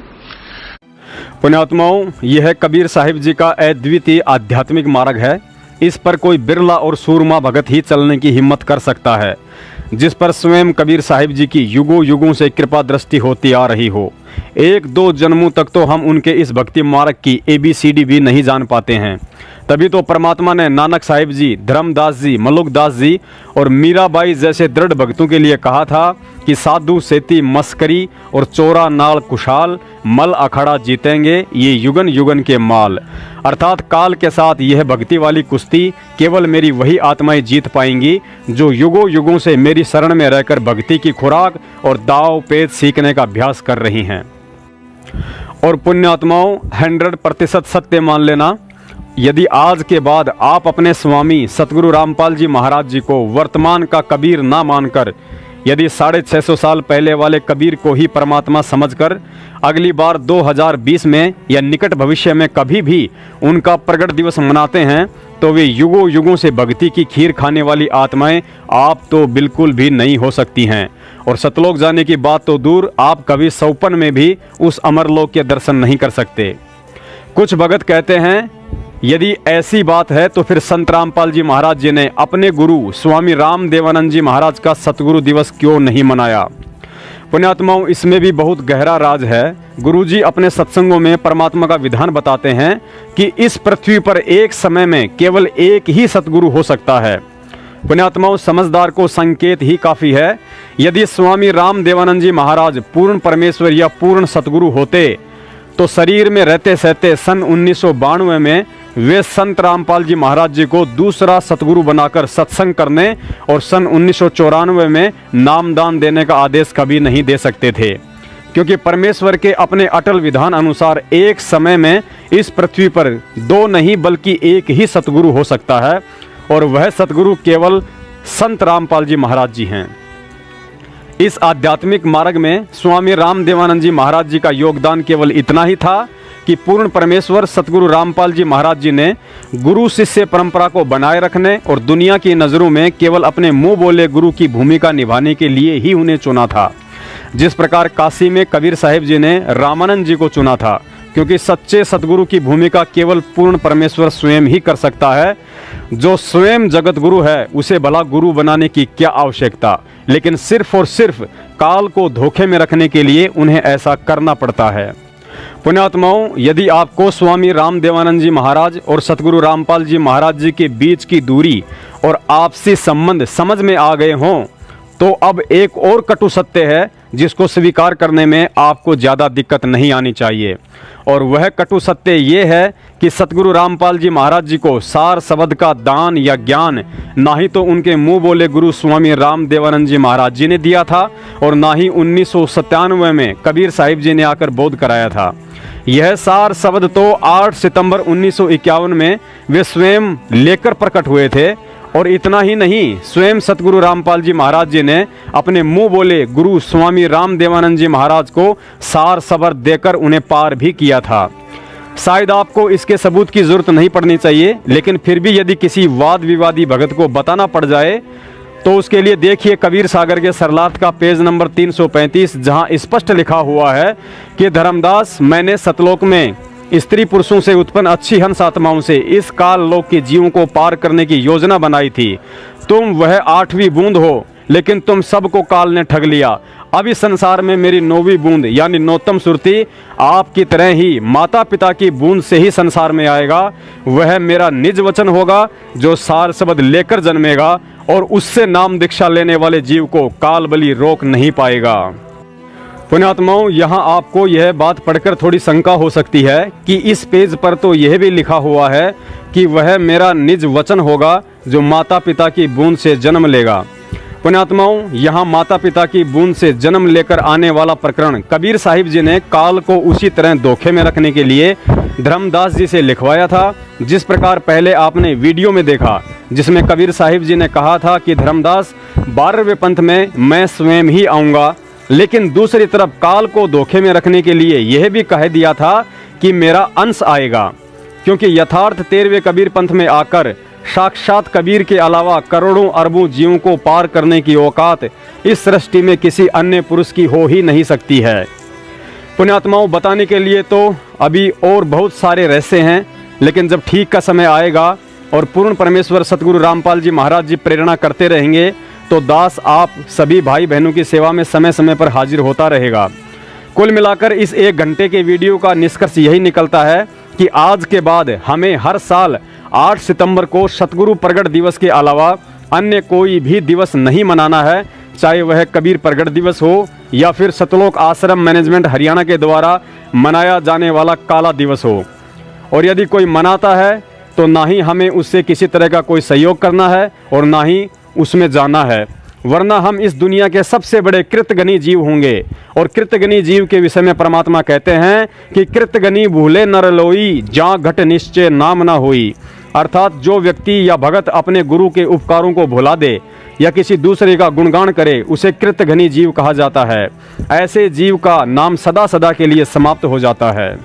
पुण्यात्माओं, यह कबीर साहिब जी का अद्वितीय आध्यात्मिक मार्ग है। इस पर कोई बिरला और सूरमा भगत ही चलने की हिम्मत कर सकता है, जिस पर स्वयं कबीर साहिब जी की युगों युगों से कृपा दृष्टि होती आ रही हो। 1-2 जन्मों तक तो हम उनके इस भक्ति मार्ग की ABCD भी नहीं जान पाते हैं। तभी तो परमात्मा ने नानक साहिब जी, धर्मदास जी, मलुकदास जी और मीराबाई जैसे दृढ़ भक्तों के लिए कहा था कि साधु सेती मस्करी और चोरा नाल कुशाल, मल अखाड़ा जीतेंगे ये युगन युगन के माल। अर्थात काल के साथ यह भक्ति वाली कुश्ती केवल मेरी वही आत्माएं जीत पाएंगी जो युगों युगों से मेरी शरण में रहकर भक्ति की खुराक और दाव पेच सीखने का अभ्यास कर रही हैं। और पुण्यात्माओं, 100% सत्य मान लेना, यदि आज के बाद आप अपने स्वामी सतगुरु रामपाल जी महाराज जी को वर्तमान का कबीर ना मानकर, यदि 650 साल पहले वाले कबीर को ही परमात्मा समझकर अगली बार 2020 में या निकट भविष्य में कभी भी उनका प्रगट दिवस मनाते हैं, तो वे युगों युगों से भक्ति की खीर खाने वाली आत्माएं आप तो बिल्कुल भी नहीं हो सकती हैं। और सतलोक जाने की बात तो दूर, आप कभी सौपन में भी उस अमरलोक के दर्शन नहीं कर सकते। कुछ भगत कहते हैं, यदि ऐसी बात है तो फिर संत रामपाल जी महाराज जी ने अपने गुरु स्वामी राम देवानंद जी महाराज का सतगुरु दिवस क्यों नहीं मनाया। पुण्यात्माओं, इसमें भी बहुत गहरा राज है। गुरुजी अपने सत्संगों में परमात्मा का विधान बताते हैं कि इस पृथ्वी पर एक समय में केवल एक ही सतगुरु हो सकता है। पुण्यात्माओं, समझदार को संकेत ही काफी है। यदि स्वामी राम देवानंद जी महाराज पूर्ण परमेश्वर या पूर्ण सतगुरु होते तो शरीर में रहते सहते सन 1992 में वे संत रामपाल जी महाराज जी को दूसरा सतगुरु बनाकर सत्संग करने और सन 1994 में नामदान देने का आदेश कभी नहीं दे सकते थे, क्योंकि परमेश्वर के अपने अटल विधान अनुसार एक समय में इस पृथ्वी पर 2 नहीं बल्कि एक ही सतगुरु हो सकता है, और वह सतगुरु केवल संत रामपाल जी महाराज जी हैं। इस आध्यात्मिक मार्ग में स्वामी राम देवानंद जी महाराज जी का योगदान केवल इतना ही था कि पूर्ण परमेश्वर सतगुरु रामपाल जी महाराज जी ने गुरु शिष्य परंपरा को बनाए रखने और दुनिया की नज़रों में केवल अपने मुंह बोले गुरु की भूमिका निभाने के लिए ही उन्हें चुना था। जिस प्रकार काशी में कबीर साहिब जी ने रामानंद जी को चुना था, क्योंकि सच्चे सतगुरु की भूमिका केवल पूर्ण परमेश्वर स्वयं ही कर सकता है। जो स्वयं जगत गुरु है उसे भला गुरु बनाने की क्या आवश्यकता, लेकिन सिर्फ और सिर्फ काल को धोखे में रखने के लिए उन्हें ऐसा करना पड़ता है। पुण्यात्माओं, यदि आपको स्वामी राम देवानंद जी महाराज और सतगुरु रामपाल जी महाराज जी के बीच की दूरी और आपसी संबंध समझ में आ गए हों, तो अब एक और कटु सत्य है जिसको स्वीकार करने में आपको ज़्यादा दिक्कत नहीं आनी चाहिए। और वह कटु सत्य ये है कि सतगुरु रामपाल जी महाराज जी को सार शब्द का दान या ज्ञान ना ही तो उनके मुंह बोले गुरु स्वामी राम देवानंद जी महाराज जी ने दिया था, और ना ही 1997 में कबीर साहिब जी ने आकर बोध कराया था। यह सार शब्द तो 8 सितंबर 1951 में वे स्वयं लेकर प्रकट हुए थे। और इतना ही नहीं, स्वयं सतगुरु रामपाल जी महाराज जी ने अपने मुंह बोले गुरु स्वामी राम देवानंद जी महाराज को सार शब्द देकर उन्हें पार भी किया था। शायद आपको इसके सबूत की जरूरत नहीं पड़नी चाहिए, लेकिन फिर भी यदि किसी वाद विवादी भगत को बताना पड़ जाए तो उसके लिए देखिए कबीर सागर के सरलार्थ का पेज नंबर 335, जहां स्पष्ट लिखा हुआ है कि धर्मदास, मैंने सतलोक में स्त्री पुरुषों से उत्पन्न अच्छी हंस आत्माओं से इस काल लोक के जीवों को पार करने की योजना बनाई थी। तुम वह 8वीं बूंद हो, लेकिन तुम सबको काल ने ठग लिया। अब इस संसार में मेरी 9वीं बूंद यानी नौतम सुरती आपकी तरह ही माता पिता की बूंद से ही संसार में आएगा। वह मेरा निज वचन होगा जो सार शब्द लेकर जन्मेगा, और उससे नाम दीक्षा लेने वाले जीव को काल बलि रोक नहीं पाएगा। पुण्यात्माओं, यहाँ आपको यह बात पढ़कर थोड़ी शंका हो सकती है कि इस पेज पर तो यह भी लिखा हुआ है कि वह मेरा निज वचन होगा जो माता पिता की बूंद से जन्म लेगा। पुण्यात्माओं, यहाँ माता पिता की बूंद से जन्म लेकर आने वाला प्रकरण कबीर साहिब जी ने काल को उसी तरह धोखे में रखने के लिए धर्मदास जी से लिखवाया था, जिस प्रकार पहले आपने वीडियो में देखा, जिसमें कबीर साहिब जी ने कहा था कि धर्मदास, 12वें पंथ में मैं स्वयं ही आऊँगा, लेकिन दूसरी तरफ काल को धोखे में रखने के लिए यह भी कह दिया था कि मेरा अंश आएगा, क्योंकि यथार्थ 13वें कबीर पंथ में आकर साक्षात कबीर के अलावा करोड़ों अरबों जीवों को पार करने की औकात इस सृष्टि में किसी अन्य पुरुष की हो ही नहीं सकती है। पुण्यात्माओं, बताने के लिए तो अभी और बहुत सारे रहस्य हैं, लेकिन जब ठीक का समय आएगा और पूर्ण परमेश्वर सतगुरु रामपाल जी महाराज जी प्रेरणा करते रहेंगे तो दास आप सभी भाई बहनों की सेवा में समय समय पर हाजिर होता रहेगा। कुल मिलाकर इस 1 घंटे के वीडियो का निष्कर्ष यही निकलता है कि आज के बाद हमें हर साल 8 सितंबर को सतगुरु प्रगट दिवस के अलावा अन्य कोई भी दिवस नहीं मनाना है, चाहे वह कबीर प्रगट दिवस हो या फिर सतलोक आश्रम मैनेजमेंट हरियाणा के द्वारा मनाया जाने वाला काला दिवस हो। और यदि कोई मनाता है तो ना ही हमें उससे किसी तरह का कोई सहयोग करना है और ना ही उसमें जाना है, वरना हम इस दुनिया के सबसे बड़े कृतघ्नी जीव होंगे। और कृतघ्नी जीव के विषय में परमात्मा कहते हैं कि कृतघ्नी भूले नर लोई, जा घट निश्चय नाम ना होई। अर्थात जो व्यक्ति या भगत अपने गुरु के उपकारों को भुला दे या किसी दूसरे का गुणगान करे उसे कृतघ्नी जीव कहा जाता है। ऐसे जीव का नाम सदा सदा के लिए समाप्त हो जाता है।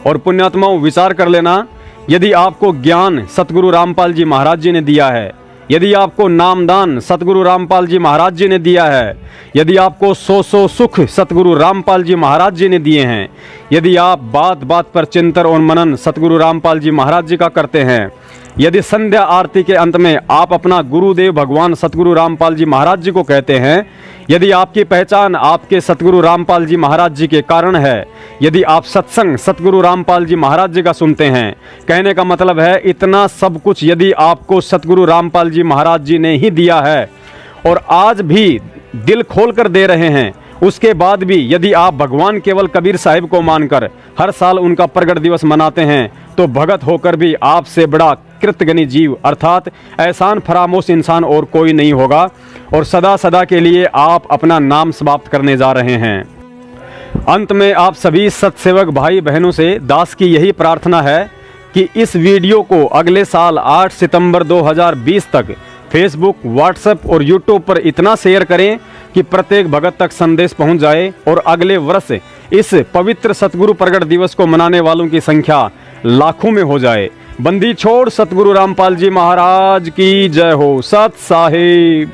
और पुण्यात्माओं, विचार कर लेना, यदि आपको ज्ञान सतगुरु रामपाल जी महाराज जी ने दिया है, यदि आपको नामदान सतगुरु रामपाल जी महाराज जी ने दिया है, यदि आपको 100 सुख सतगुरु रामपाल जी महाराज जी ने दिए हैं, यदि आप बात बात पर चिंतन और मनन सतगुरु रामपाल जी महाराज जी का करते हैं, यदि संध्या आरती के अंत में आप अपना गुरुदेव भगवान सतगुरु रामपाल जी महाराज जी को कहते हैं, यदि आपकी पहचान आपके सतगुरु रामपाल जी महाराज जी के कारण है, यदि आप सत्संग सतगुरु रामपाल जी महाराज जी का सुनते हैं, कहने का मतलब है इतना सब कुछ यदि आपको सतगुरु रामपाल जी महाराज जी ने ही दिया है और आज भी दिल खोल कर दे रहे हैं, उसके बाद भी यदि आप भगवान केवल कबीर साहिब को मानकर हर साल उनका प्रगट दिवस मनाते हैं तो भगत होकर भी आपसे बड़ा कृतघ्नी जीव अर्थात एहसान फरामोश इंसान और कोई नहीं होगा और सदा सदा के लिए आप अपना नाम समाप्त करने जा रहे हैं। अंत में आप सभी सत्सेवक भाई बहनों से दास की यही प्रार्थना है कि इस वीडियो को अगले साल 8 सितंबर 2020 तक फेसबुक, व्हाट्सएप और यूट्यूब पर इतना शेयर करें कि प्रत्येक भगत तक संदेश पहुंच जाए और अगले वर्ष इस पवित्र सतगुरु प्रगट दिवस को मनाने वालों की संख्या लाखों में हो जाए। बंदी छोड़ सतगुरु रामपाल जी महाराज की जय हो। सत साहिब।